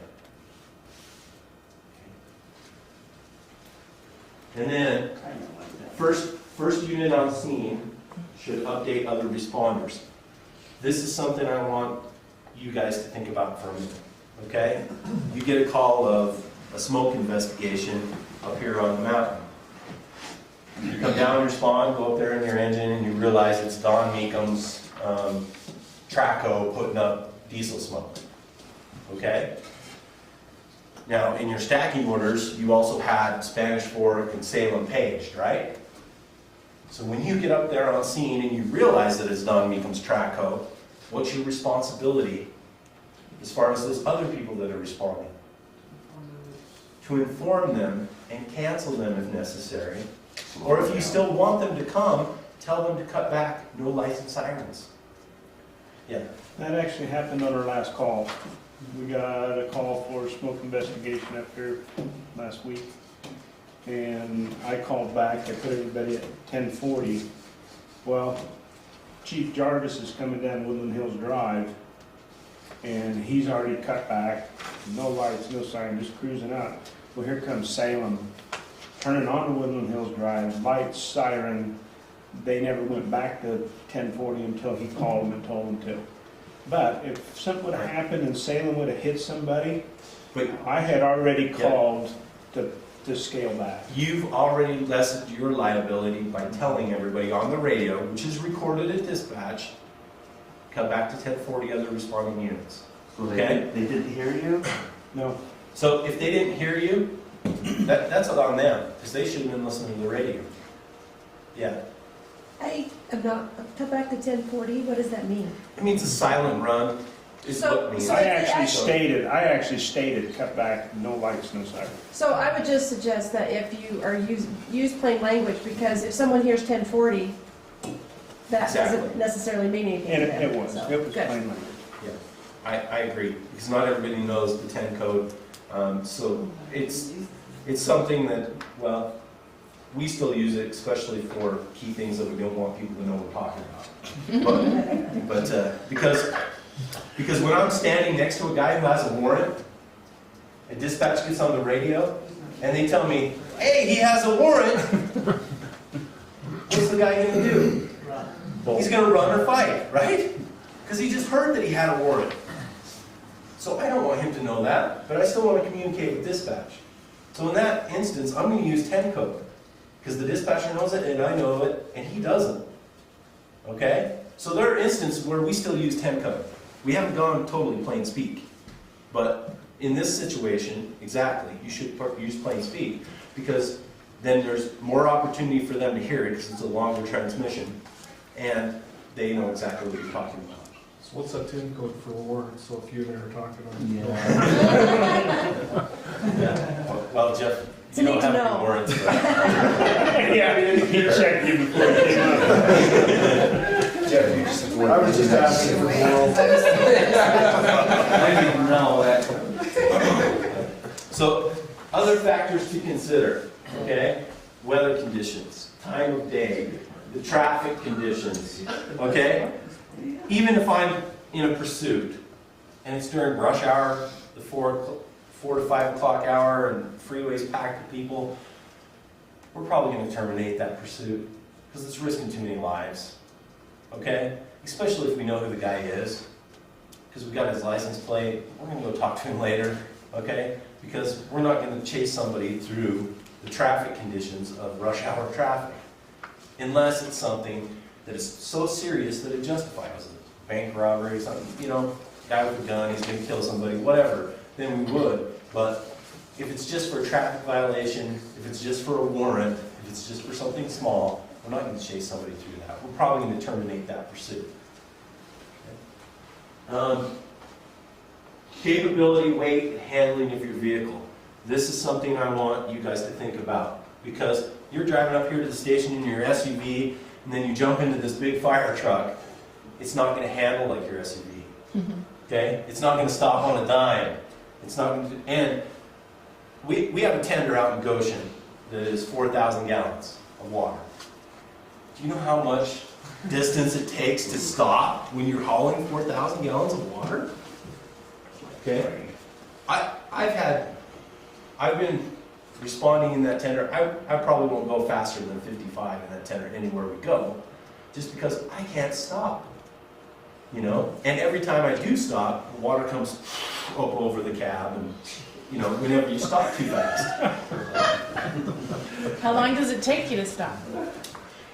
And then, first unit on scene should update other responders. This is something I want you guys to think about for a minute, okay? You get a call of a smoke investigation up here on the mountain. You come down and respond, go up there in your engine, and you realize it's Don Meekham's Traco putting up diesel smoke, okay? Now, in your stacking orders, you also had Spanish Fork and Salem paged, right? So when you get up there on scene and you realize that it's Don Meekham's Traco, what's your responsibility as far as those other people that are responding? To inform them and cancel them if necessary. Or if you still want them to come, tell them to cut back, no lights and sirens. Yeah. That actually happened on our last call. We got a call for a smoke investigation up here last week. And I called back, I put everybody at 1040. Well, Chief Jarvis is coming down Woodland Hills Drive, and he's already cut back, no lights, no siren, just cruising out. Well, here comes Salem, turning onto Woodland Hills Drive, lights, siren. They never went back to 1040 until he called them and told them to. But if something would have happened and Salem would have hit somebody, I had already called to scale back. You've already lessened your liability by telling everybody on the radio, which is recorded at dispatch, cut back to 1040 other responding units. So Okay? they didn't hear you? No. So if they didn't hear you, that's on them, because they shouldn't have been listening to the radio. Yeah. I am not, cut back to 1040, what does that mean? It means a silent run is So- what it means. so- I actually stated, cut back, no lights, no siren. So I would just suggest that if you are use plain language, because if someone hears 1040, that Exactly. doesn't necessarily mean anything And to them. it was So, plain good. language. I agree, because not everybody knows the 10 code. So it's something that, well, we still use it, especially for key things that we don't want people to know we're talking about. But because when I'm standing next to a guy who has a warrant, and dispatch gets on the radio, and they tell me, hey, he has a warrant, what's the guy going to do? He's going to run or fight, right? Because he just heard that he had a warrant. So I don't want him to know that, but I still want to communicate with dispatch. So in that instance, I'm going to use 10 code. Because the dispatcher knows it, and I know it, and he doesn't. Okay? So there are instances where we still use 10 code. We haven't gone totally plain speak. But in this situation, exactly, you should use plain speak, because then there's more opportunity for them to hear it, because it's a longer transmission, and they know exactly what you're talking about. So what's that 10 code for warrant, so if you and I are talking on it? Yeah. Well, Jeff, So you don't need to have know. any warrants. But Yeah, he checked you before he came up. I was just asking for moral. I didn't know that. So, other factors to consider, okay? Weather conditions, time of day, the traffic conditions, okay? Even if I'm in a pursuit, and it's during rush hour, the 4 to 5 o'clock hour, and freeways packed with people, we're probably going to terminate that pursuit, because it's risking too many lives, okay? Especially if we know who the guy is, because we've got his license plate, we're going to go talk to him later, okay? Because we're not going to chase somebody through the traffic conditions of rush hour traffic, unless it's something that is so serious that it justifies it. Bank robbery, something, guy with a gun, he's going to kill somebody, whatever, then we would. But if it's just for a traffic violation, if it's just for a warrant, if it's just for something small, we're not going to chase somebody through that. We're probably going to terminate that pursuit. Okay. Capability, weight, handling of your vehicle. This is something I want you guys to think about, because you're driving up here to the station in your SUV, and then you jump into this big fire truck, it's not going to handle like your SUV. Okay? It's not going to stop on a dime. It's not going to, and we have a tender out in Goshen that is 4,000 gallons of water. Do you know how much distance it takes to stop when you're hauling 4,000 gallons of water? Okay? I've been responding in that tender. I probably won't go faster than 55 in that tender anywhere we go, just because I can't stop. You know? And every time I do stop, the water comes up over the cab, and you know, whenever you stop too fast. How long does it take you to stop?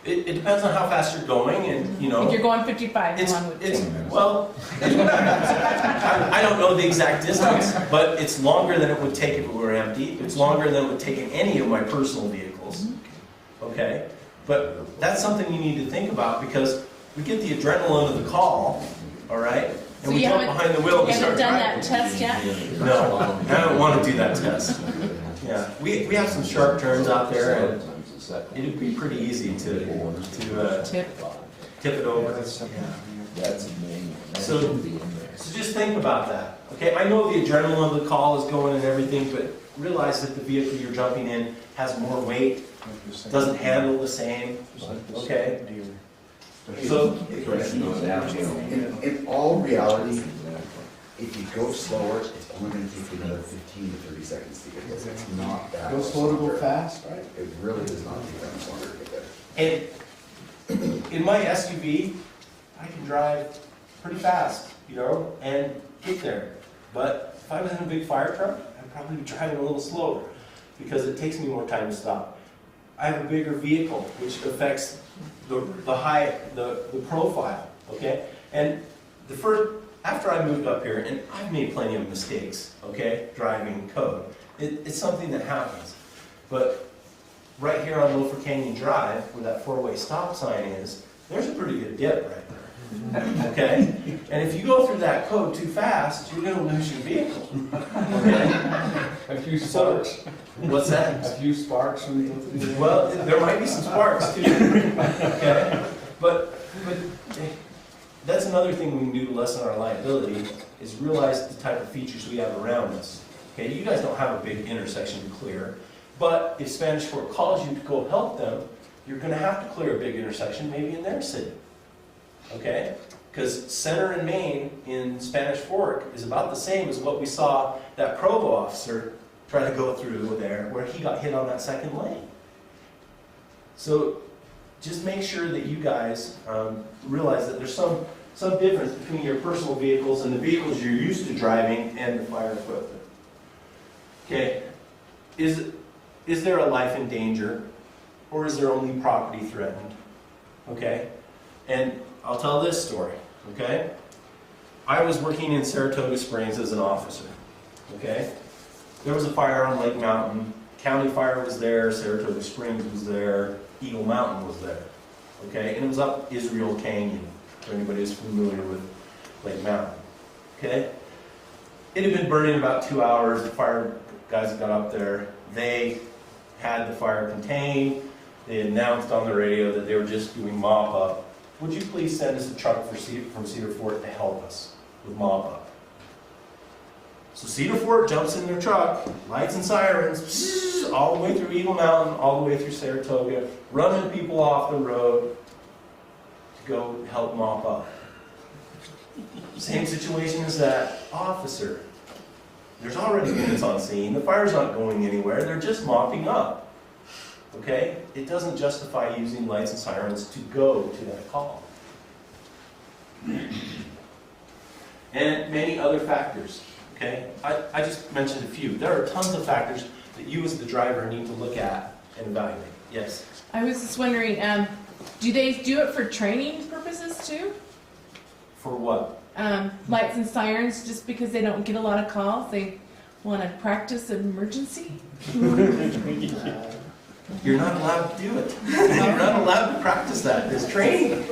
It depends on how fast you're going, and you know. If you're going 55, how long would it take? Well, I don't know the exact distance, but it's longer than it would take if it were empty. It's longer than it would take in any of my personal vehicles. Okay? But that's something you need to think about, because we get the adrenaline of the call, all right? And So we you jump haven't- behind the wheel and we You start haven't done driving. that test yet? No, I don't want to do that test. Yeah, we have some sharp turns out there, and it'd be pretty easy to Tip. tip it over. That's amazing. So just think about that. Okay, I know the adrenaline of the call is going and everything, but realize that the vehicle you're jumping in has more weight, doesn't handle the same. Okay? So In all reality, if you go slower, it's only going to take you another 15 to 30 seconds to get there. It's not that. Go slow to go fast, right? It really does not take that much longer to get there. And in my SUV, I can drive pretty fast, you know, and get there. But if I was in a big fire truck, I'd probably be driving a little slower, because it takes me more time to stop. I have a bigger vehicle, which affects the profile, okay? And after I moved up here, and I've made plenty of mistakes, okay, driving code. It's something that happens. But right here on Loafer Canyon Drive, where that four-way stop sign is, there's a pretty good dip right there. Okay? And if you go through that code too fast, you're gonna lose your vehicle. Okay? A few sparks. What's that? A few sparks when you go through there. Well, there might be some sparks too. Okay? But that's another thing we can do to lessen our liability, is realize the type of features we have around us. Okay, you guys don't have a big intersection to clear, but if Spanish Fork calls you to go help them, you're going to have to clear a big intersection, maybe in their city. Okay? Because Center and Main in Spanish Fork is about the same as what we saw that provo officer try to go through there, where he got hit on that second lane. So just make sure that you guys realize that there's some difference between your personal vehicles and the vehicles you're used to driving and the fire equipment. Okay, is there a life in danger, or is there only property threatened? Okay, and I'll tell this story, okay? I was working in Saratoga Springs as an officer, okay? There was a fire on Lake Mountain. County Fire was there, Saratoga Springs was there, Eagle Mountain was there, okay? And it was up Israel Canyon, for anybody who's familiar with Lake Mountain, okay? It had been burning about 2 hours. The fire guys got up there. They had the fire contained. They announced on the radio that they were just doing mop-up. Would you please send us a truck from Cedar Fort to help us with mop-up? So Cedar Fort jumps in their truck, lights and sirens, all the way through Eagle Mountain, all the way through Saratoga, running people off the road to go help mop up. Same situation as that officer. There's already units on scene. The fire's not going anywhere. They're just mopping up. Okay? It doesn't justify using lights and sirens to go to that call. And many other factors. Okay? I just mentioned a few. There are tons of factors that you as the driver need to look at and evaluate. Yes? I was just wondering, do they do it for training purposes too? For what? Lights and sirens, just because they don't get a lot of calls, they want to practice an emergency? You're not allowed to do it. You're not allowed to practice that. There's training.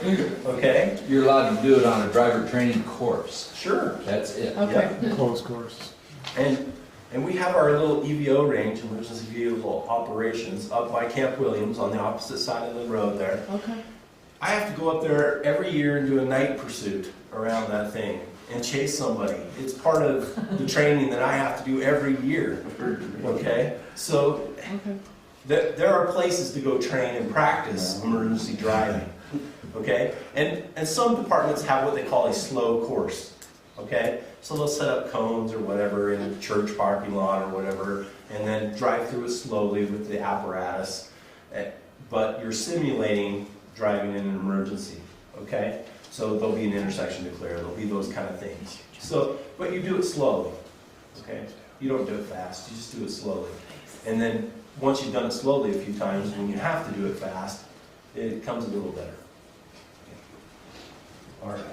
Okay? You're allowed to do it on a driver training course. Sure. That's it. Okay. Yeah. Closed course. And And we have our little EVO range, emergency vehicle operations, up by Camp Williams on the opposite side of the road there. Okay. I have to go up there every year and do a night pursuit around that thing and chase somebody. It's part of the training that I have to do every year. Okay? So there are places to go train and practice emergency driving. Okay? And some departments have what they call a slow course. Okay? So they'll set up cones or whatever in a church parking lot or whatever, and then drive through it slowly with the apparatus. But you're simulating driving in an emergency. Okay? So there'll be an intersection to clear. There'll be those kind of things. So, but you do it slowly. Okay? You don't do it fast. You just do it slowly. And then once you've done it slowly a few times, when you have to do it fast, it comes a little better. All right.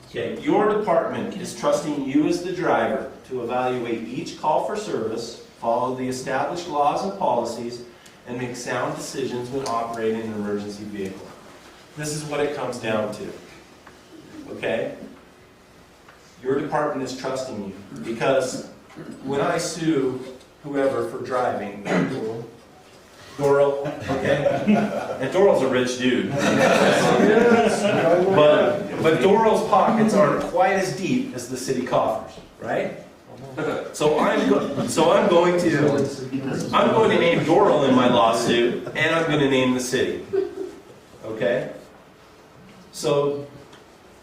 Okay, your department is trusting you as the driver to evaluate each call for service, follow the established laws and policies, and make sound decisions when operating an emergency vehicle. This is what it comes down to. Okay? Your department is trusting you because when I sue whoever for driving, Doral, okay? And Doral's a rich dude. But Doral's pockets aren't quite as deep as the city coffers, right? So I'm going to name Doral in my lawsuit, and I'm going to name the city. Okay? So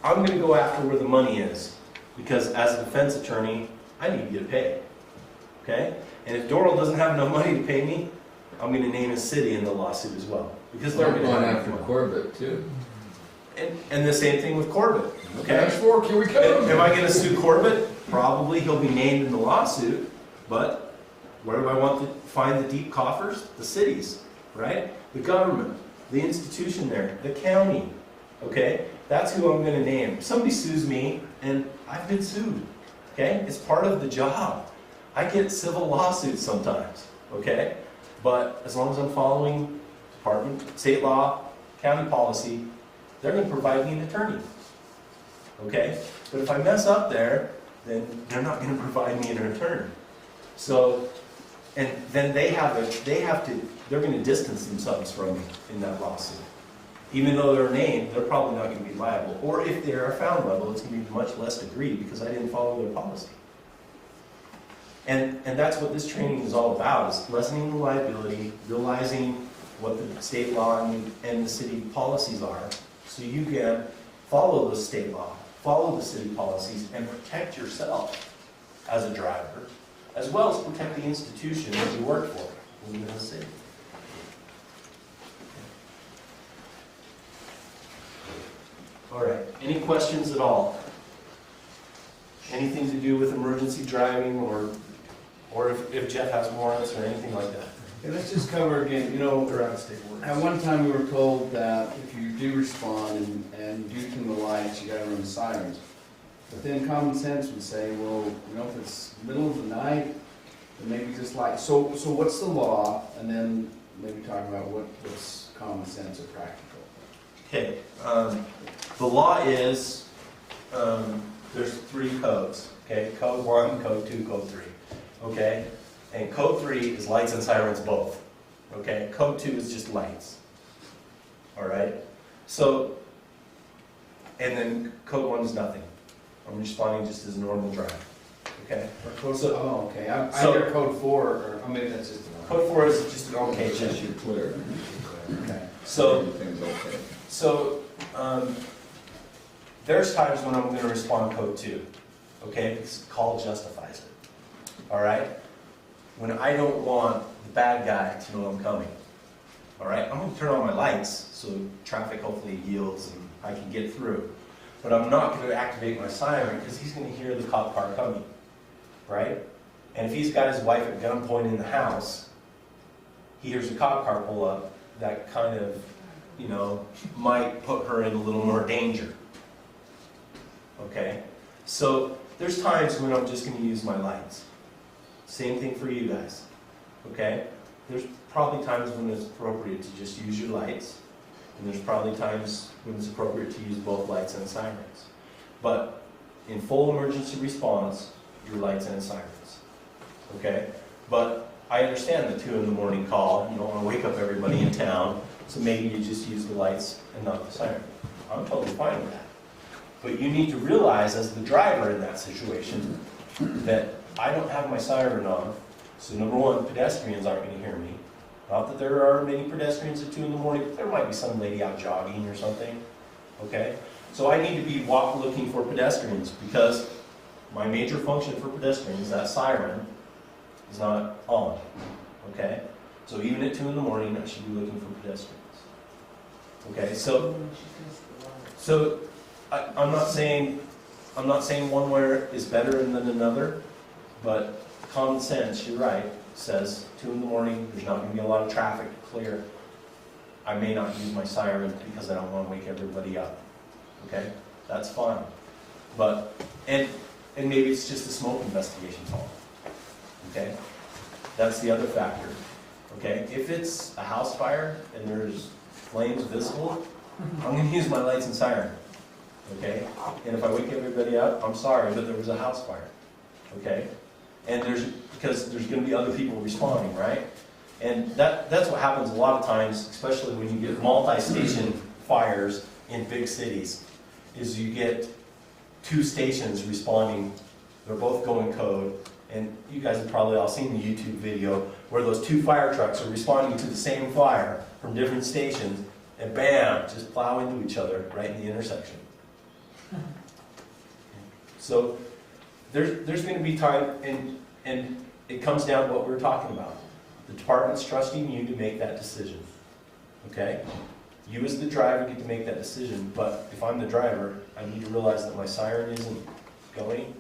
I'm going to go after where the money is, because as a defense attorney, I need to get paid. Okay? And if Doral doesn't have enough money to pay me, I'm going to name a city in the lawsuit as well, because they're going to going have after money. Corbett too. And the same thing with Corbett. Okay? X4, here we come. Am I going to sue Corbett? Probably he'll be named in the lawsuit, but where do I want to find the deep coffers? The cities, right? The government, the institution there, the county. Okay? That's who I'm going to name. If somebody sues me, and I've been sued. Okay? It's part of the job. I get civil lawsuits sometimes. Okay? But as long as I'm following department, state law, county policy, they're going to provide me an attorney. Okay? But if I mess up there, then they're not going to provide me an attorney. So, and then they're going to distance themselves from me in that lawsuit. Even though they're named, they're probably not going to be liable. Or if they are found liable, it's going to be much less degree because I didn't follow their policy. And that's what this training is all about, is lessening the liability, realizing what the state law and the city policies are, so you can follow the state law, follow the city policies, and protect yourself as a driver, as well as protect the institution that you work for within the city. All right, any questions at all? Anything to do with emergency driving, or if Jeff has more on us or anything like that? Okay, let's just cover again, you know, at one time we were told that if you do respond and do turn the lights, you gotta run sirens. But then common sense would say, well, you know, if it's middle of the night, then maybe just lights. So what's the law? And then maybe talk about what's common sense or practical. Okay, the law is, there's 3 codes, okay? Code 1, Code 2, Code 3, okay? And Code 3 is lights and sirens both, okay? Code 2 is just lights, all right? So, and then Code 1 is nothing. I'm responding just as a normal driver, okay? Okay. I hear code 4, or maybe that's just Code 4 is just an okay check. You're clear. okay. So, Everything's okay. So, there's times when I'm going to respond code 2, okay, because the call justifies it, all right? When I don't want the bad guy to know I'm coming, all right? I'm going to turn on my lights so traffic hopefully yields and I can get through. But I'm not going to activate my siren because he's going to hear the cop car coming, right? And if he's got his wife at gunpoint in the house, he hears a cop car pull up, that kind of, you know, might put her in a little more danger. Okay? So there's times when I'm just going to use my lights. Same thing for you guys. Okay? There's probably times when it's appropriate to just use your lights. And there's probably times when it's appropriate to use both lights and sirens. But in full emergency response, your lights and sirens, okay? But I understand the 2 in the morning call, you don't want to wake up everybody in town, so maybe you just use the lights and not the siren. I'm totally fine with that. But you need to realize as the driver in that situation that I don't have my siren on, so number one, pedestrians aren't going to hear me. Not that there are many pedestrians at 2 in the morning, but there might be some lady out jogging or something, okay? So I need to be looking for pedestrians because my major function for pedestrians, that siren, is not on, okay? So even at 2 in the morning, I should be looking for pedestrians. Okay, so I'm not saying one way is better than another, but common sense, you're right, says 2 in the morning, there's not going to be a lot of traffic to clear. I may not use my siren because I don't want to wake everybody up. Okay, that's fine. But and maybe it's just a smoke investigation call. Okay, that's the other factor. Okay, if it's a house fire and there's flames visible, I'm going to use my lights and siren. Okay, and if I wake everybody up, I'm sorry, but there was a house fire. Okay, and because there's going to be other people responding, right? And that's what happens a lot of times, especially when you get multi-station fires in big cities, is you get 2 stations responding. They're both going code, and you guys have probably all seen the YouTube video where those 2 fire trucks are responding to the same fire from different stations, and bam, just plow into each other right in the intersection. So there's going to be time, and it comes down to what we were talking about. The department's trusting you to make that decision. Okay? You as the driver get to make that decision, but if I'm the driver, I need to realize that my siren isn't going,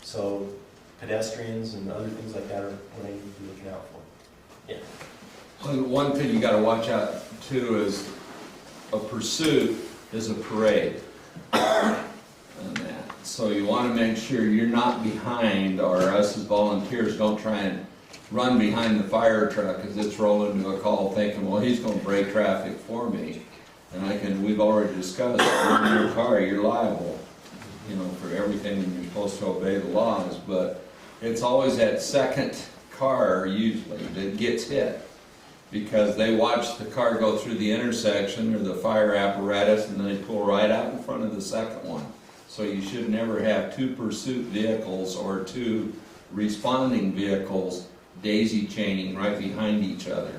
so pedestrians and other things like that are what I need to be looking out for. Yeah. Well, one thing you gotta watch out too is a pursuit is a parade. And that. So you wanna make sure you're not behind, or us as volunteers don't try and run behind the fire truck as it's rolling to a call thinking, well, he's gonna break traffic for me. And we've already discussed, in your car, you're liable, you know, for everything, and you're supposed to obey the laws, but it's always that second car usually that gets hit, because they watch the car go through the intersection or the fire apparatus, and then they pull right out in front of the second one. So you should never have 2 pursuit vehicles or 2 responding vehicles daisy chaining right behind each other.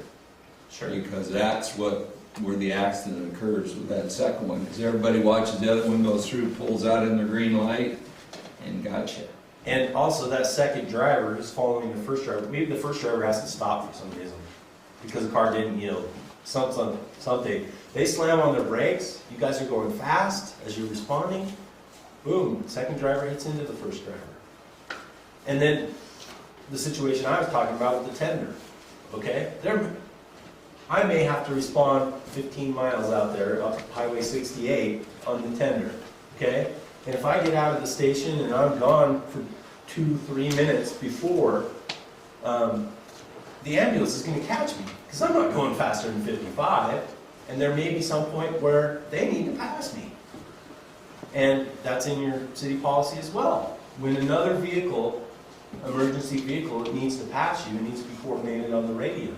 Sure. Because that's where the accident occurs with that second one, because everybody watches the other one go through, pulls out in the green light, and gotcha. And also that second driver is following the first driver. Maybe the first driver has to stop for some reason because the car didn't yield. Something. They slam on their brakes. You guys are going fast as you're responding. Boom, second driver hits into the first driver. And then the situation I was talking about with the tender. Okay? I may have to respond 15 miles out there up Highway 68 on the tender, okay? And if I get out of the station and I'm gone for 2-3 minutes before, the ambulance is going to catch me because I'm not going faster than 55, and there may be some point where they need to pass me. And that's in your city policy as well. When another vehicle, emergency vehicle, needs to pass you, it needs to be coordinated on the radio.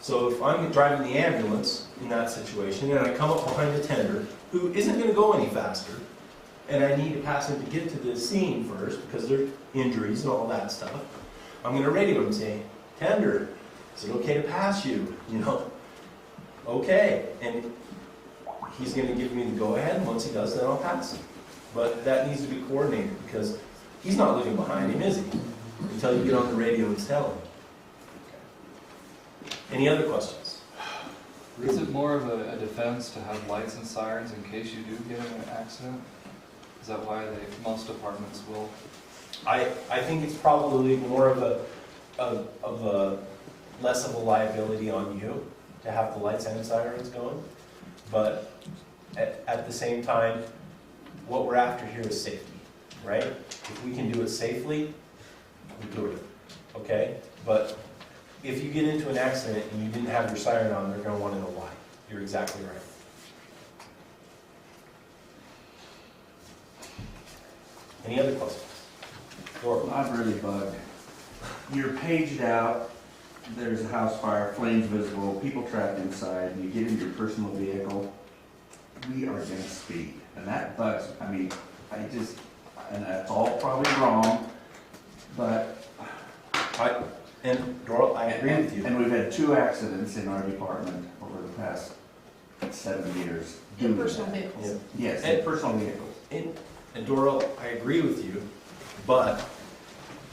So if I'm driving the ambulance in that situation and I come up behind the tender who isn't going to go any faster, and I need to pass him to get to the scene first because there are injuries and all that stuff, I'm going to radio him and say, "Tender, is it okay to pass you?" You know, okay. And he's going to give me the go-ahead, and once he does, then I'll pass him. But that needs to be coordinated because he's not looking behind him, is he? Until you get on the radio and tell him. Any other questions? Is it more of a defense to have lights and sirens in case you do get in an accident? Is that why most departments will? I think it's probably more of a less of a liability on you to have the lights and sirens going, but at the same time, what we're after here is safety, right? If we can do it safely, we do it, okay? But if you get into an accident and you didn't have your siren on, they're going to want to know why. You're exactly right. Any other questions? Not really bugged. You're paged out, there's a house fire, flames visible, people trapped inside, and you get into your personal vehicle, we are gonna speed. And that bugs, I mean, and that's all probably wrong, but. And Doral, I agree with you. And we've had 2 accidents in our department over the past 7 years. In personal vehicles. Yes, in personal vehicles. And Doral, I agree with you, but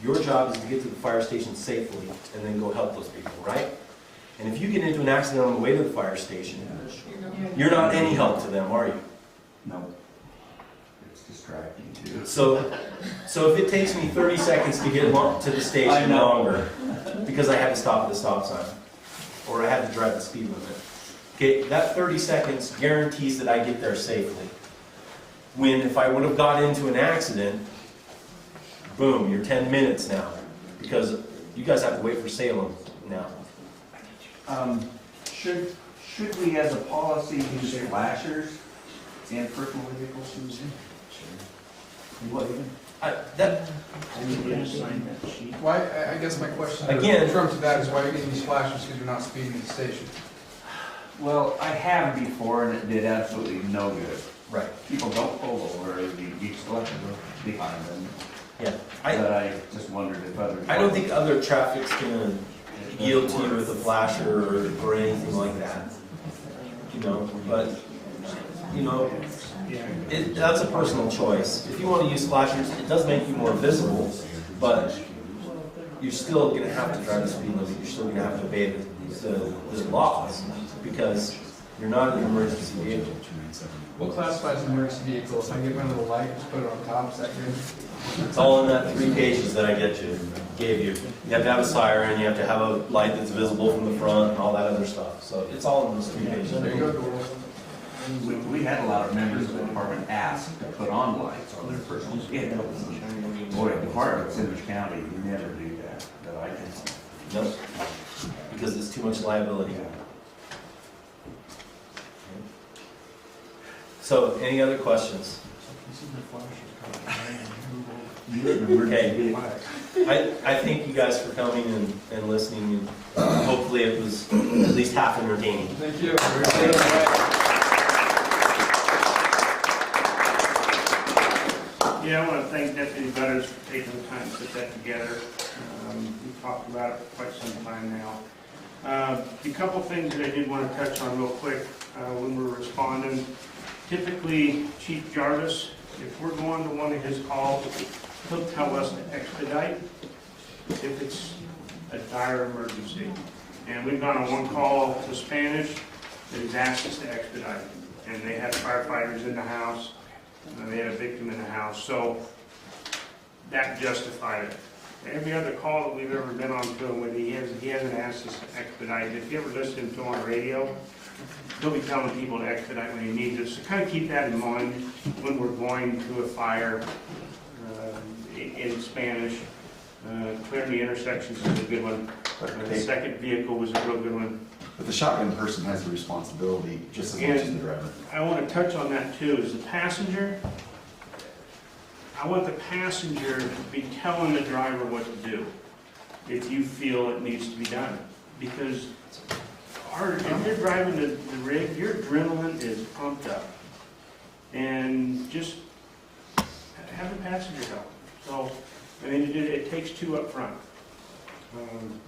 your job is to get to the fire station safely and then go help those people, right? And if you get into an accident on the way to the fire station, you're not any help to them, are you? No. It's distracting too. So if it takes me 30 seconds to get to the station longer, because I had to stop at the stop sign, or I had to drive the speed limit, okay, that 30 seconds guarantees that I get there safely. When if I would have got into an accident, boom, you're 10 minutes now, because you guys have to wait for Salem now. Should we as a policy use flashers in personal vehicles? What even? Why, I guess my question Again- in terms of that is why you're getting these flashers because you're not speeding at the station. Well, I have before and it did absolutely no good. Right. People don't pull over, you still have to go behind them. Yeah. But I just wondered if other. I don't think other traffic's gonna yield to you with a flasher or anything like that. You know, but, you know, that's a personal choice. If you want to use flashers, it does make you more visible, but you're still gonna have to drive the speed limit. You're still gonna have to obey the laws because you're not an emergency vehicle. What classifies an emergency vehicle? If I get one of the light, just put it on top, is that good? It's all in that 3 pages that I gave you. You have to have a siren, you have to have a light that's visible from the front, and all that other stuff. So it's all in those 3 pages. There you go, Doral. We had a lot of members of the department ask to put on lights on their personal vehicles. Boy, departments in the county, you never do that I can. Nope. Because it's too much liability. So, any other questions? Okay. I thank you guys for coming and listening, and hopefully it was at least half entertaining. Thank you. Yeah, I want to thank Deputy Buttars for taking the time to put that together. We've talked about it for quite some time now. A couple things that I did want to touch on real quick when we're responding. Typically, Chief Jarvis, if we're going to one of his calls, he'll tell us to expedite if it's a dire emergency. And we've gone on one call to Spanish that he's asked us to expedite. And they had firefighters in the house, and they had a victim in the house. So that justified it. Every other call that we've ever been on to him, he hasn't asked us to expedite. If you ever listen to him on radio, he'll be telling people to expedite when he needs it. So kind of keep that in mind when we're going to a fire in Spanish. Clearing the intersections is a good one. The second vehicle was a real good one. But the shotgun person has the responsibility just as much as the driver. I want to touch on that too, is the passenger. I want the passenger to be telling the driver what to do if you feel it needs to be done. Because if you're driving the rig, your adrenaline is pumped up. And just have the passenger help. So, I mean, it takes 2 up front.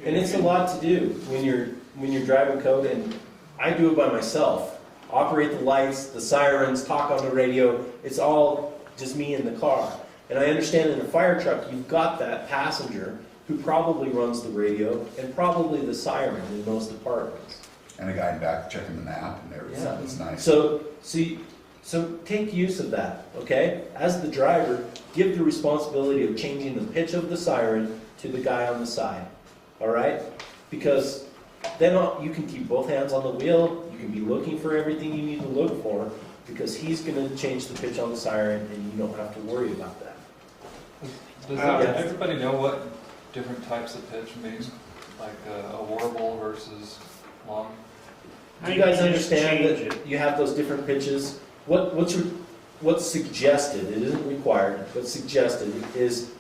And it's a lot to do when you're driving code, and I do it by myself. Operate the lights, the sirens, talk on the radio. It's all just me in the car. And I understand in a fire truck, you've got that passenger who probably runs the radio and probably the siren in most departments. And a guy in back checking the map and everything. Yeah. That's nice. So take use of that, okay? As the driver, give the responsibility of changing the pitch of the siren to the guy on the side, all right? Because then you can keep both hands on the wheel, you can be looking for everything you need to look for, because he's going to change the pitch on the siren and you don't have to worry about that. Does everybody know what different types of pitch means? Like a warble versus long? Do you guys understand that you have those different pitches? What's suggested, it isn't required, but suggested is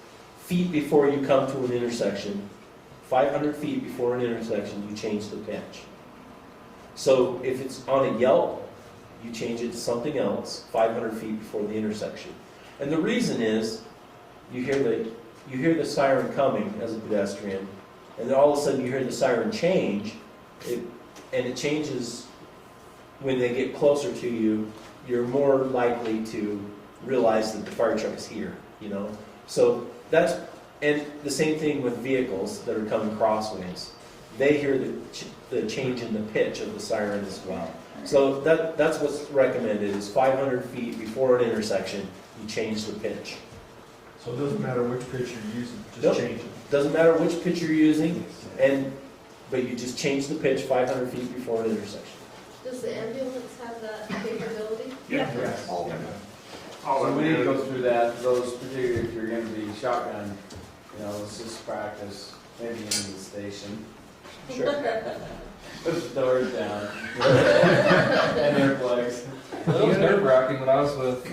feet before you come to an intersection, 500 feet before an intersection, you change the pitch. So if it's on a yellow, you change it to something else 500 feet before the intersection. And the reason is, you hear the siren coming as a pedestrian, and then all of a sudden you hear the siren change, and it changes when they get closer to you. You're more likely to realize that the fire truck is here, you know? So that's, and the same thing with vehicles that are coming crossways. They hear the change in the pitch of the siren as well. So that's what's recommended, is 500 feet before an intersection, you change the pitch. So it doesn't matter which pitch you're using, Nope. just change it. Doesn't matter which pitch you're using, but you just change the pitch 500 feet before an intersection. Does the ambulance have that capability? Yeah. Yes. All So of we need to it. go through that, those particularly if you're gonna be shotgun, you know, let's just practice, maybe in the station. Sure. Put the doors down. And earplugs. It was nerve-wracking when I was with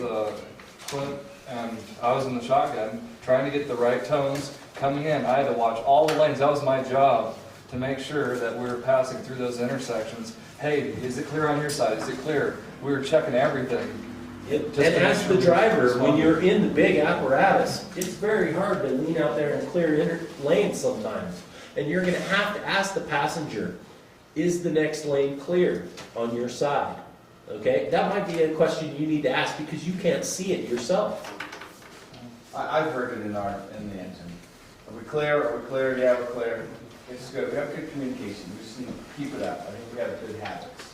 Clint and I was in the shotgun, trying to get the right tones coming in. I had to watch all the lanes. That was my job, to make sure that we were passing through those intersections. Hey, is it clear on your side? Is it clear? We were checking everything. Yep. Just And to as make the sure driver, we're when you're in the big apparatus, it's very hard to lean out there and clear lanes sometimes. And you're gonna have to ask the passenger, is the next lane clear on your side? Okay, that might be a question you need to ask because you can't see it yourself. I've heard it in the engine. Are we clear? Are we clear? Yeah, we're clear. It's good. We have good communication. We just need to keep it up. I think we have good habits.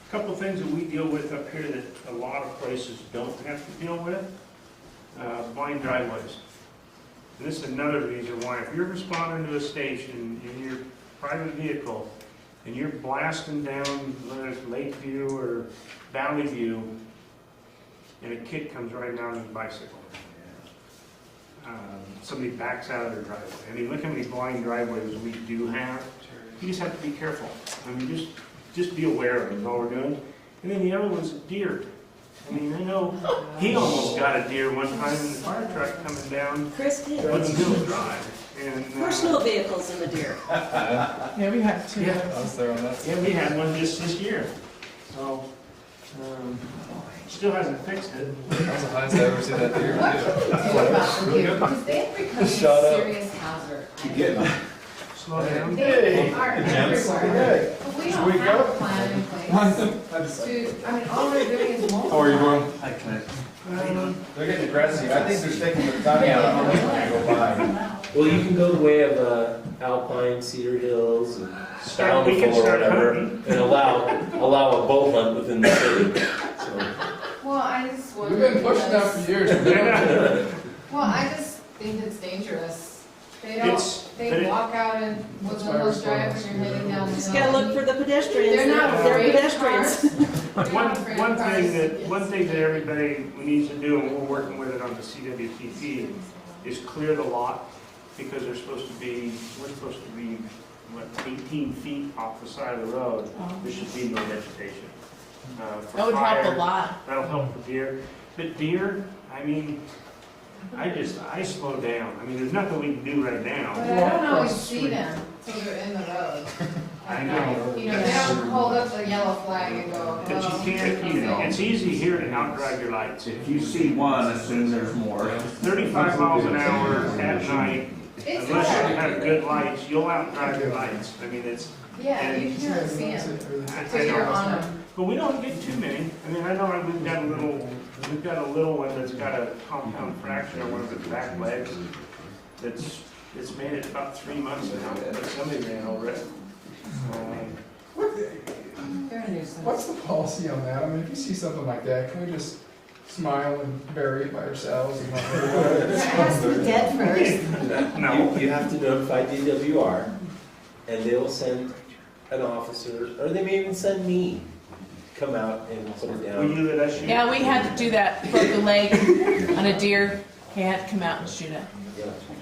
A couple of things that we deal with up here that a lot of places don't have to deal with, blind driveways. And this is another reason why, if you're responding to a station in your private vehicle, and you're blasting down, whether it's Lakeview or Valley View, and a kid comes right down on his bicycle. Somebody backs out of their driveway. I mean, look how many blind driveways we do have. You just have to be careful. I mean, just be aware of it, is all we're doing. And then the other one's a deer. I mean, I know he almost got a deer one time in the fire truck coming down Chris did. Wooden Hill Drive. And, Personal vehicles in the deer. Yeah, we had two. Yeah. I was there on that. yeah, we had one just this year. So, still hasn't fixed it. That was the highest I ever seen that deer. What can we do about the deer? Because they've become a Shut up. serious hazard. Keep getting them. Slow down. They are everywhere. But we don't Sweet have up. a plan in place to, I mean, all they're doing is multiplying. How are you doing? Hi, Clint. They're getting aggressive. I think they're sticking their tongue out on the to go by. Well, you can go the way of Alpine, Cedar Hills, and We can Bountiful or start whatever, hunting. and allow a bow hunt within the city. So, Well, I just wonder. We've been pushing that for years. but we don't- Well, I just think it's dangerous. They It's- but they it- walk out and with one-wheel drive and you're heading down the Just hill. gotta look for the pedestrians. They're not They're afraid of pedestrians. They're One, not afraid one of cars. thing that everybody needs to do, and we're working with it on the CWTP, is clear the lot, because we're supposed to be, what, 18 feet off the side of the road. There should be no vegetation. For That would help fire, a lot. That'll help for deer. But deer, I mean, I slow down. I mean, there's nothing we can do right now. But I don't always see them till they're in the road. I know. You know, they don't hold up the yellow flag and go, But hello. you can't, it's easy here to outdrive your lights. If you see one, assume there's more. 35 miles an hour at night, It's unless you hard. have good lights, you'll outdrive your lights. I mean, it's, Yeah, you can't see them till you're on them. but we don't get too many. I mean, I know we've got a little one that's got a compound fracture on one of its back legs. It's made it about 3 months now, but somebody ran over it. They're a nuisance. What's the policy on that? I mean, if you see something like that, can we just smile and bury it by ourselves? And not It has to be dead first. No. you have to notify DWR, and they'll send an officer, or they may even send me, to come out and put it Will down. you let us shoot? Yeah, we had to do that, broke a leg on a deer. He had to come out and shoot it.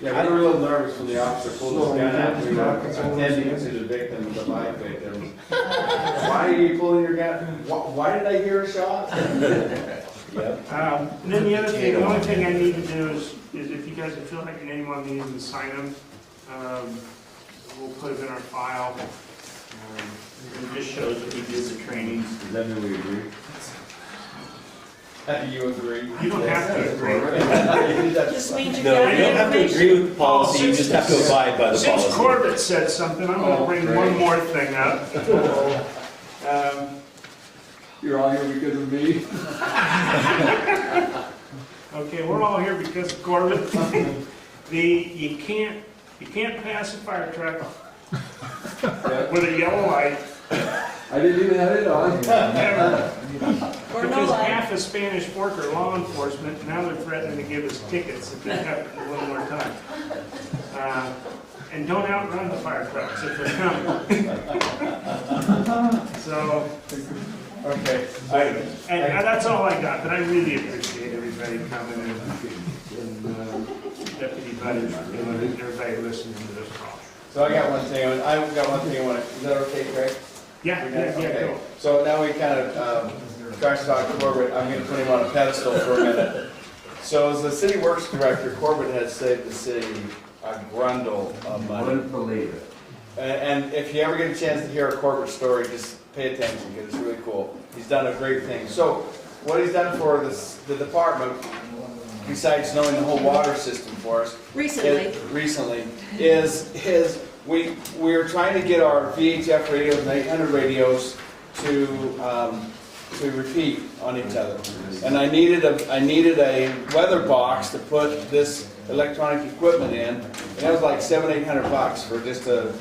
Yeah, we were a little nervous when the officer pulled us gun out. We were attending to the victim, the live victim. Why are you pulling your gun? Why did I hear a shot? And then the other thing, the only thing I need to do is if you guys feel like anyone needs to sign them, we'll put them in our file. It just shows that we did the training. Does that mean we agree? You agree? You don't have to agree. Just means you No, got you don't have to information. agree with the policy, you just have to abide by the Since policy. Corbett said something, I'm gonna bring one more thing up. You're all here because of me? Okay, we're all here because of Corbett. You can't pass a fire truck with a yellow light. I didn't even have it on. Ever. Or no Because light. half of Spanish Fork are law enforcement, now they're threatening to give us tickets if they have it one more time. And don't outrun the fire trucks if they're coming. So, Okay. and that's all I got, but I really appreciate everybody coming and Deputy Buttars, and everybody listening to this call. So I got one thing, I've got one thing I want to, is that okay, Greg? Yeah, Okay. go. So now we kind of, trash talk Corbett, I'm gonna put him on a pedestal for a minute. So as the city works director, Corbett has saved the city a grundle of money. Wouldn't believe it. And if you ever get a chance to hear a Corbett story, just pay attention, because it's really cool. He's done a great thing. So what he's done for the department, besides knowing the whole water system for us, Recently. is we're trying to get our VHF radios and 800 radios to repeat on each other. And I needed a weather box to put this electronic equipment in, and that was like $700-800 for just a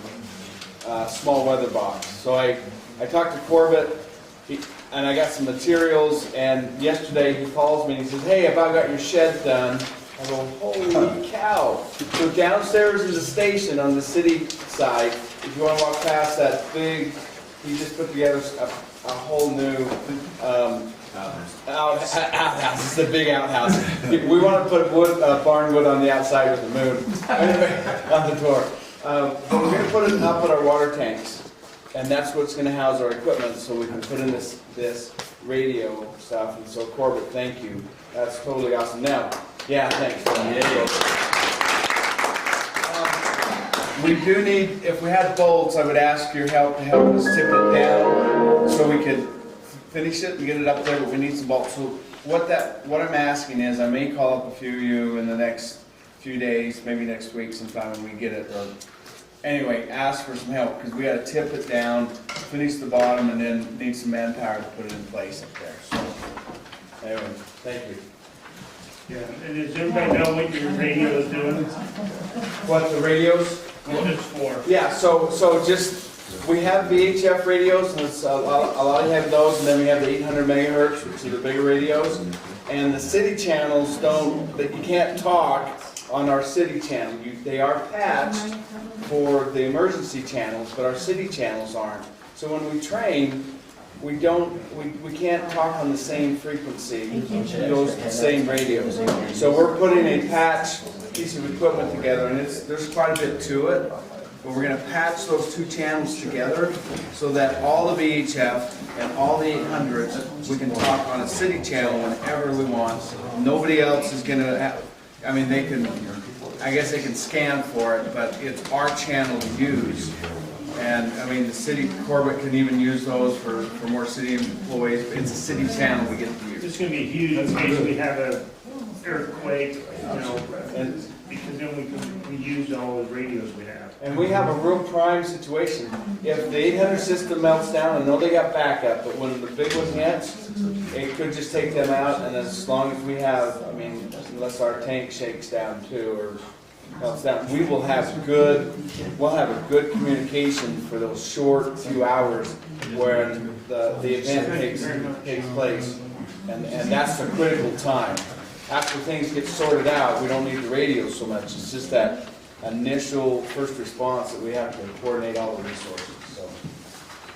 small weather box. So I talked to Corbett, and I got some materials, and yesterday he calls me and he says, "Hey, have I got your shed done?" I go, "Holy cow." So downstairs is a station on the city side. If you want to walk past that big, he just put together a whole new outhouse. It's a big outhouse. We want to put barn wood on the outside with the moon. Anyway, on the door. But we're going to put it up at our water tanks. And that's what's going to house our equipment, so we can put in this radio stuff. And so Corbett, thank you. That's totally awesome. Now, yeah, thanks. We do need, if we had bolts, I would ask your help to help us tip it down so we could finish it and get it up there, but we need some bolts. So what I'm asking is, I may call up a few of you in the next few days, maybe next week sometime when we get it. Anyway, ask for some help, because we got to tip it down, finish the bottom, and then need some manpower to put it in place up there. So, anyway, thank you. Yeah, and does everybody know what your radio is doing? What, the radios? What it's for? Yeah, so just, we have VHF radios, and it's a lot of you have those, and then we have the 800 megahertz, which are the bigger radios. And the city channels you can't talk on our city channel. They are patched for the emergency channels, but our city channels aren't. So when we train, we can't talk on the same frequency, those same radios. So we're putting a patch piece of equipment together, and there's quite a bit to it. But we're going to patch those two channels together so that all the VHF and all the 800s, we can talk on a city channel whenever we want. Nobody else is going to have, I mean, I guess they can scan for it, but it's our channel to use. And I mean, the city, Corbett can even use those for more city employees, but it's a city channel we get to use. It's going to be huge in case we have an earthquake, and because then we use all the radios we have. And we have a real prime situation. If the 800 system melts down, I know they got backup, but when the big one hits, it could just take them out, and as long as we have, I mean, unless our tank shakes down too, or melts down, we'll have a good communication for those short few hours when the event takes place. And that's the critical time. After things get sorted out, we don't need the radio so much. It's just that initial first response that we have to coordinate all the resources. So,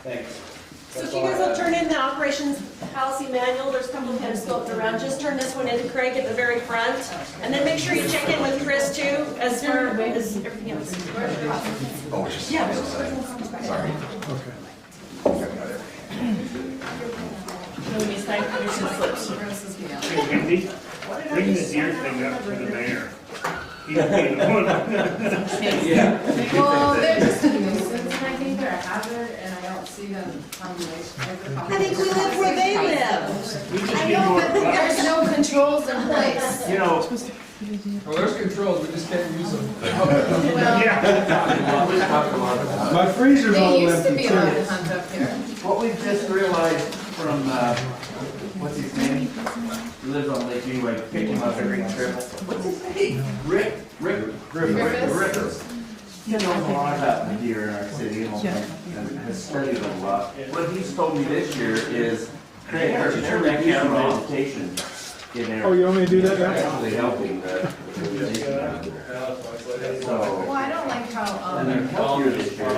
thanks. So if you guys will turn in the operations policy manual, there's a couple of pens floating around. Just turn this one in to Craig at the very front. And then make sure you check in with Chris too, as far as everything else. Oh, it's just. Yeah. Sorry. Okay. Let me sign Chris's Grosses me out. Hey, Wendy, bring the deer thing up to the mayor. He's being the one. Well, they're just a nuisance, and I think they're a hazard, and I don't see them I think we live where they live. We just I need know, more. but there's no controls in place. You know, Well, there's controls, we just can't use them. Well, My freezer's they all used to empty be allowed to too. hunt up here. What we've just realized from, what's his name? He lives on Lake Anyway, pick him up every trip. What's his name? Rick Griffiths. He knows a lot about the deer in our city and has studied a lot. What he's told me this year is, hey, our vegetation in there. Oh, you want me to do that now? Actually helping the vegetation. So, Well, I don't like how, and they're healthier this year.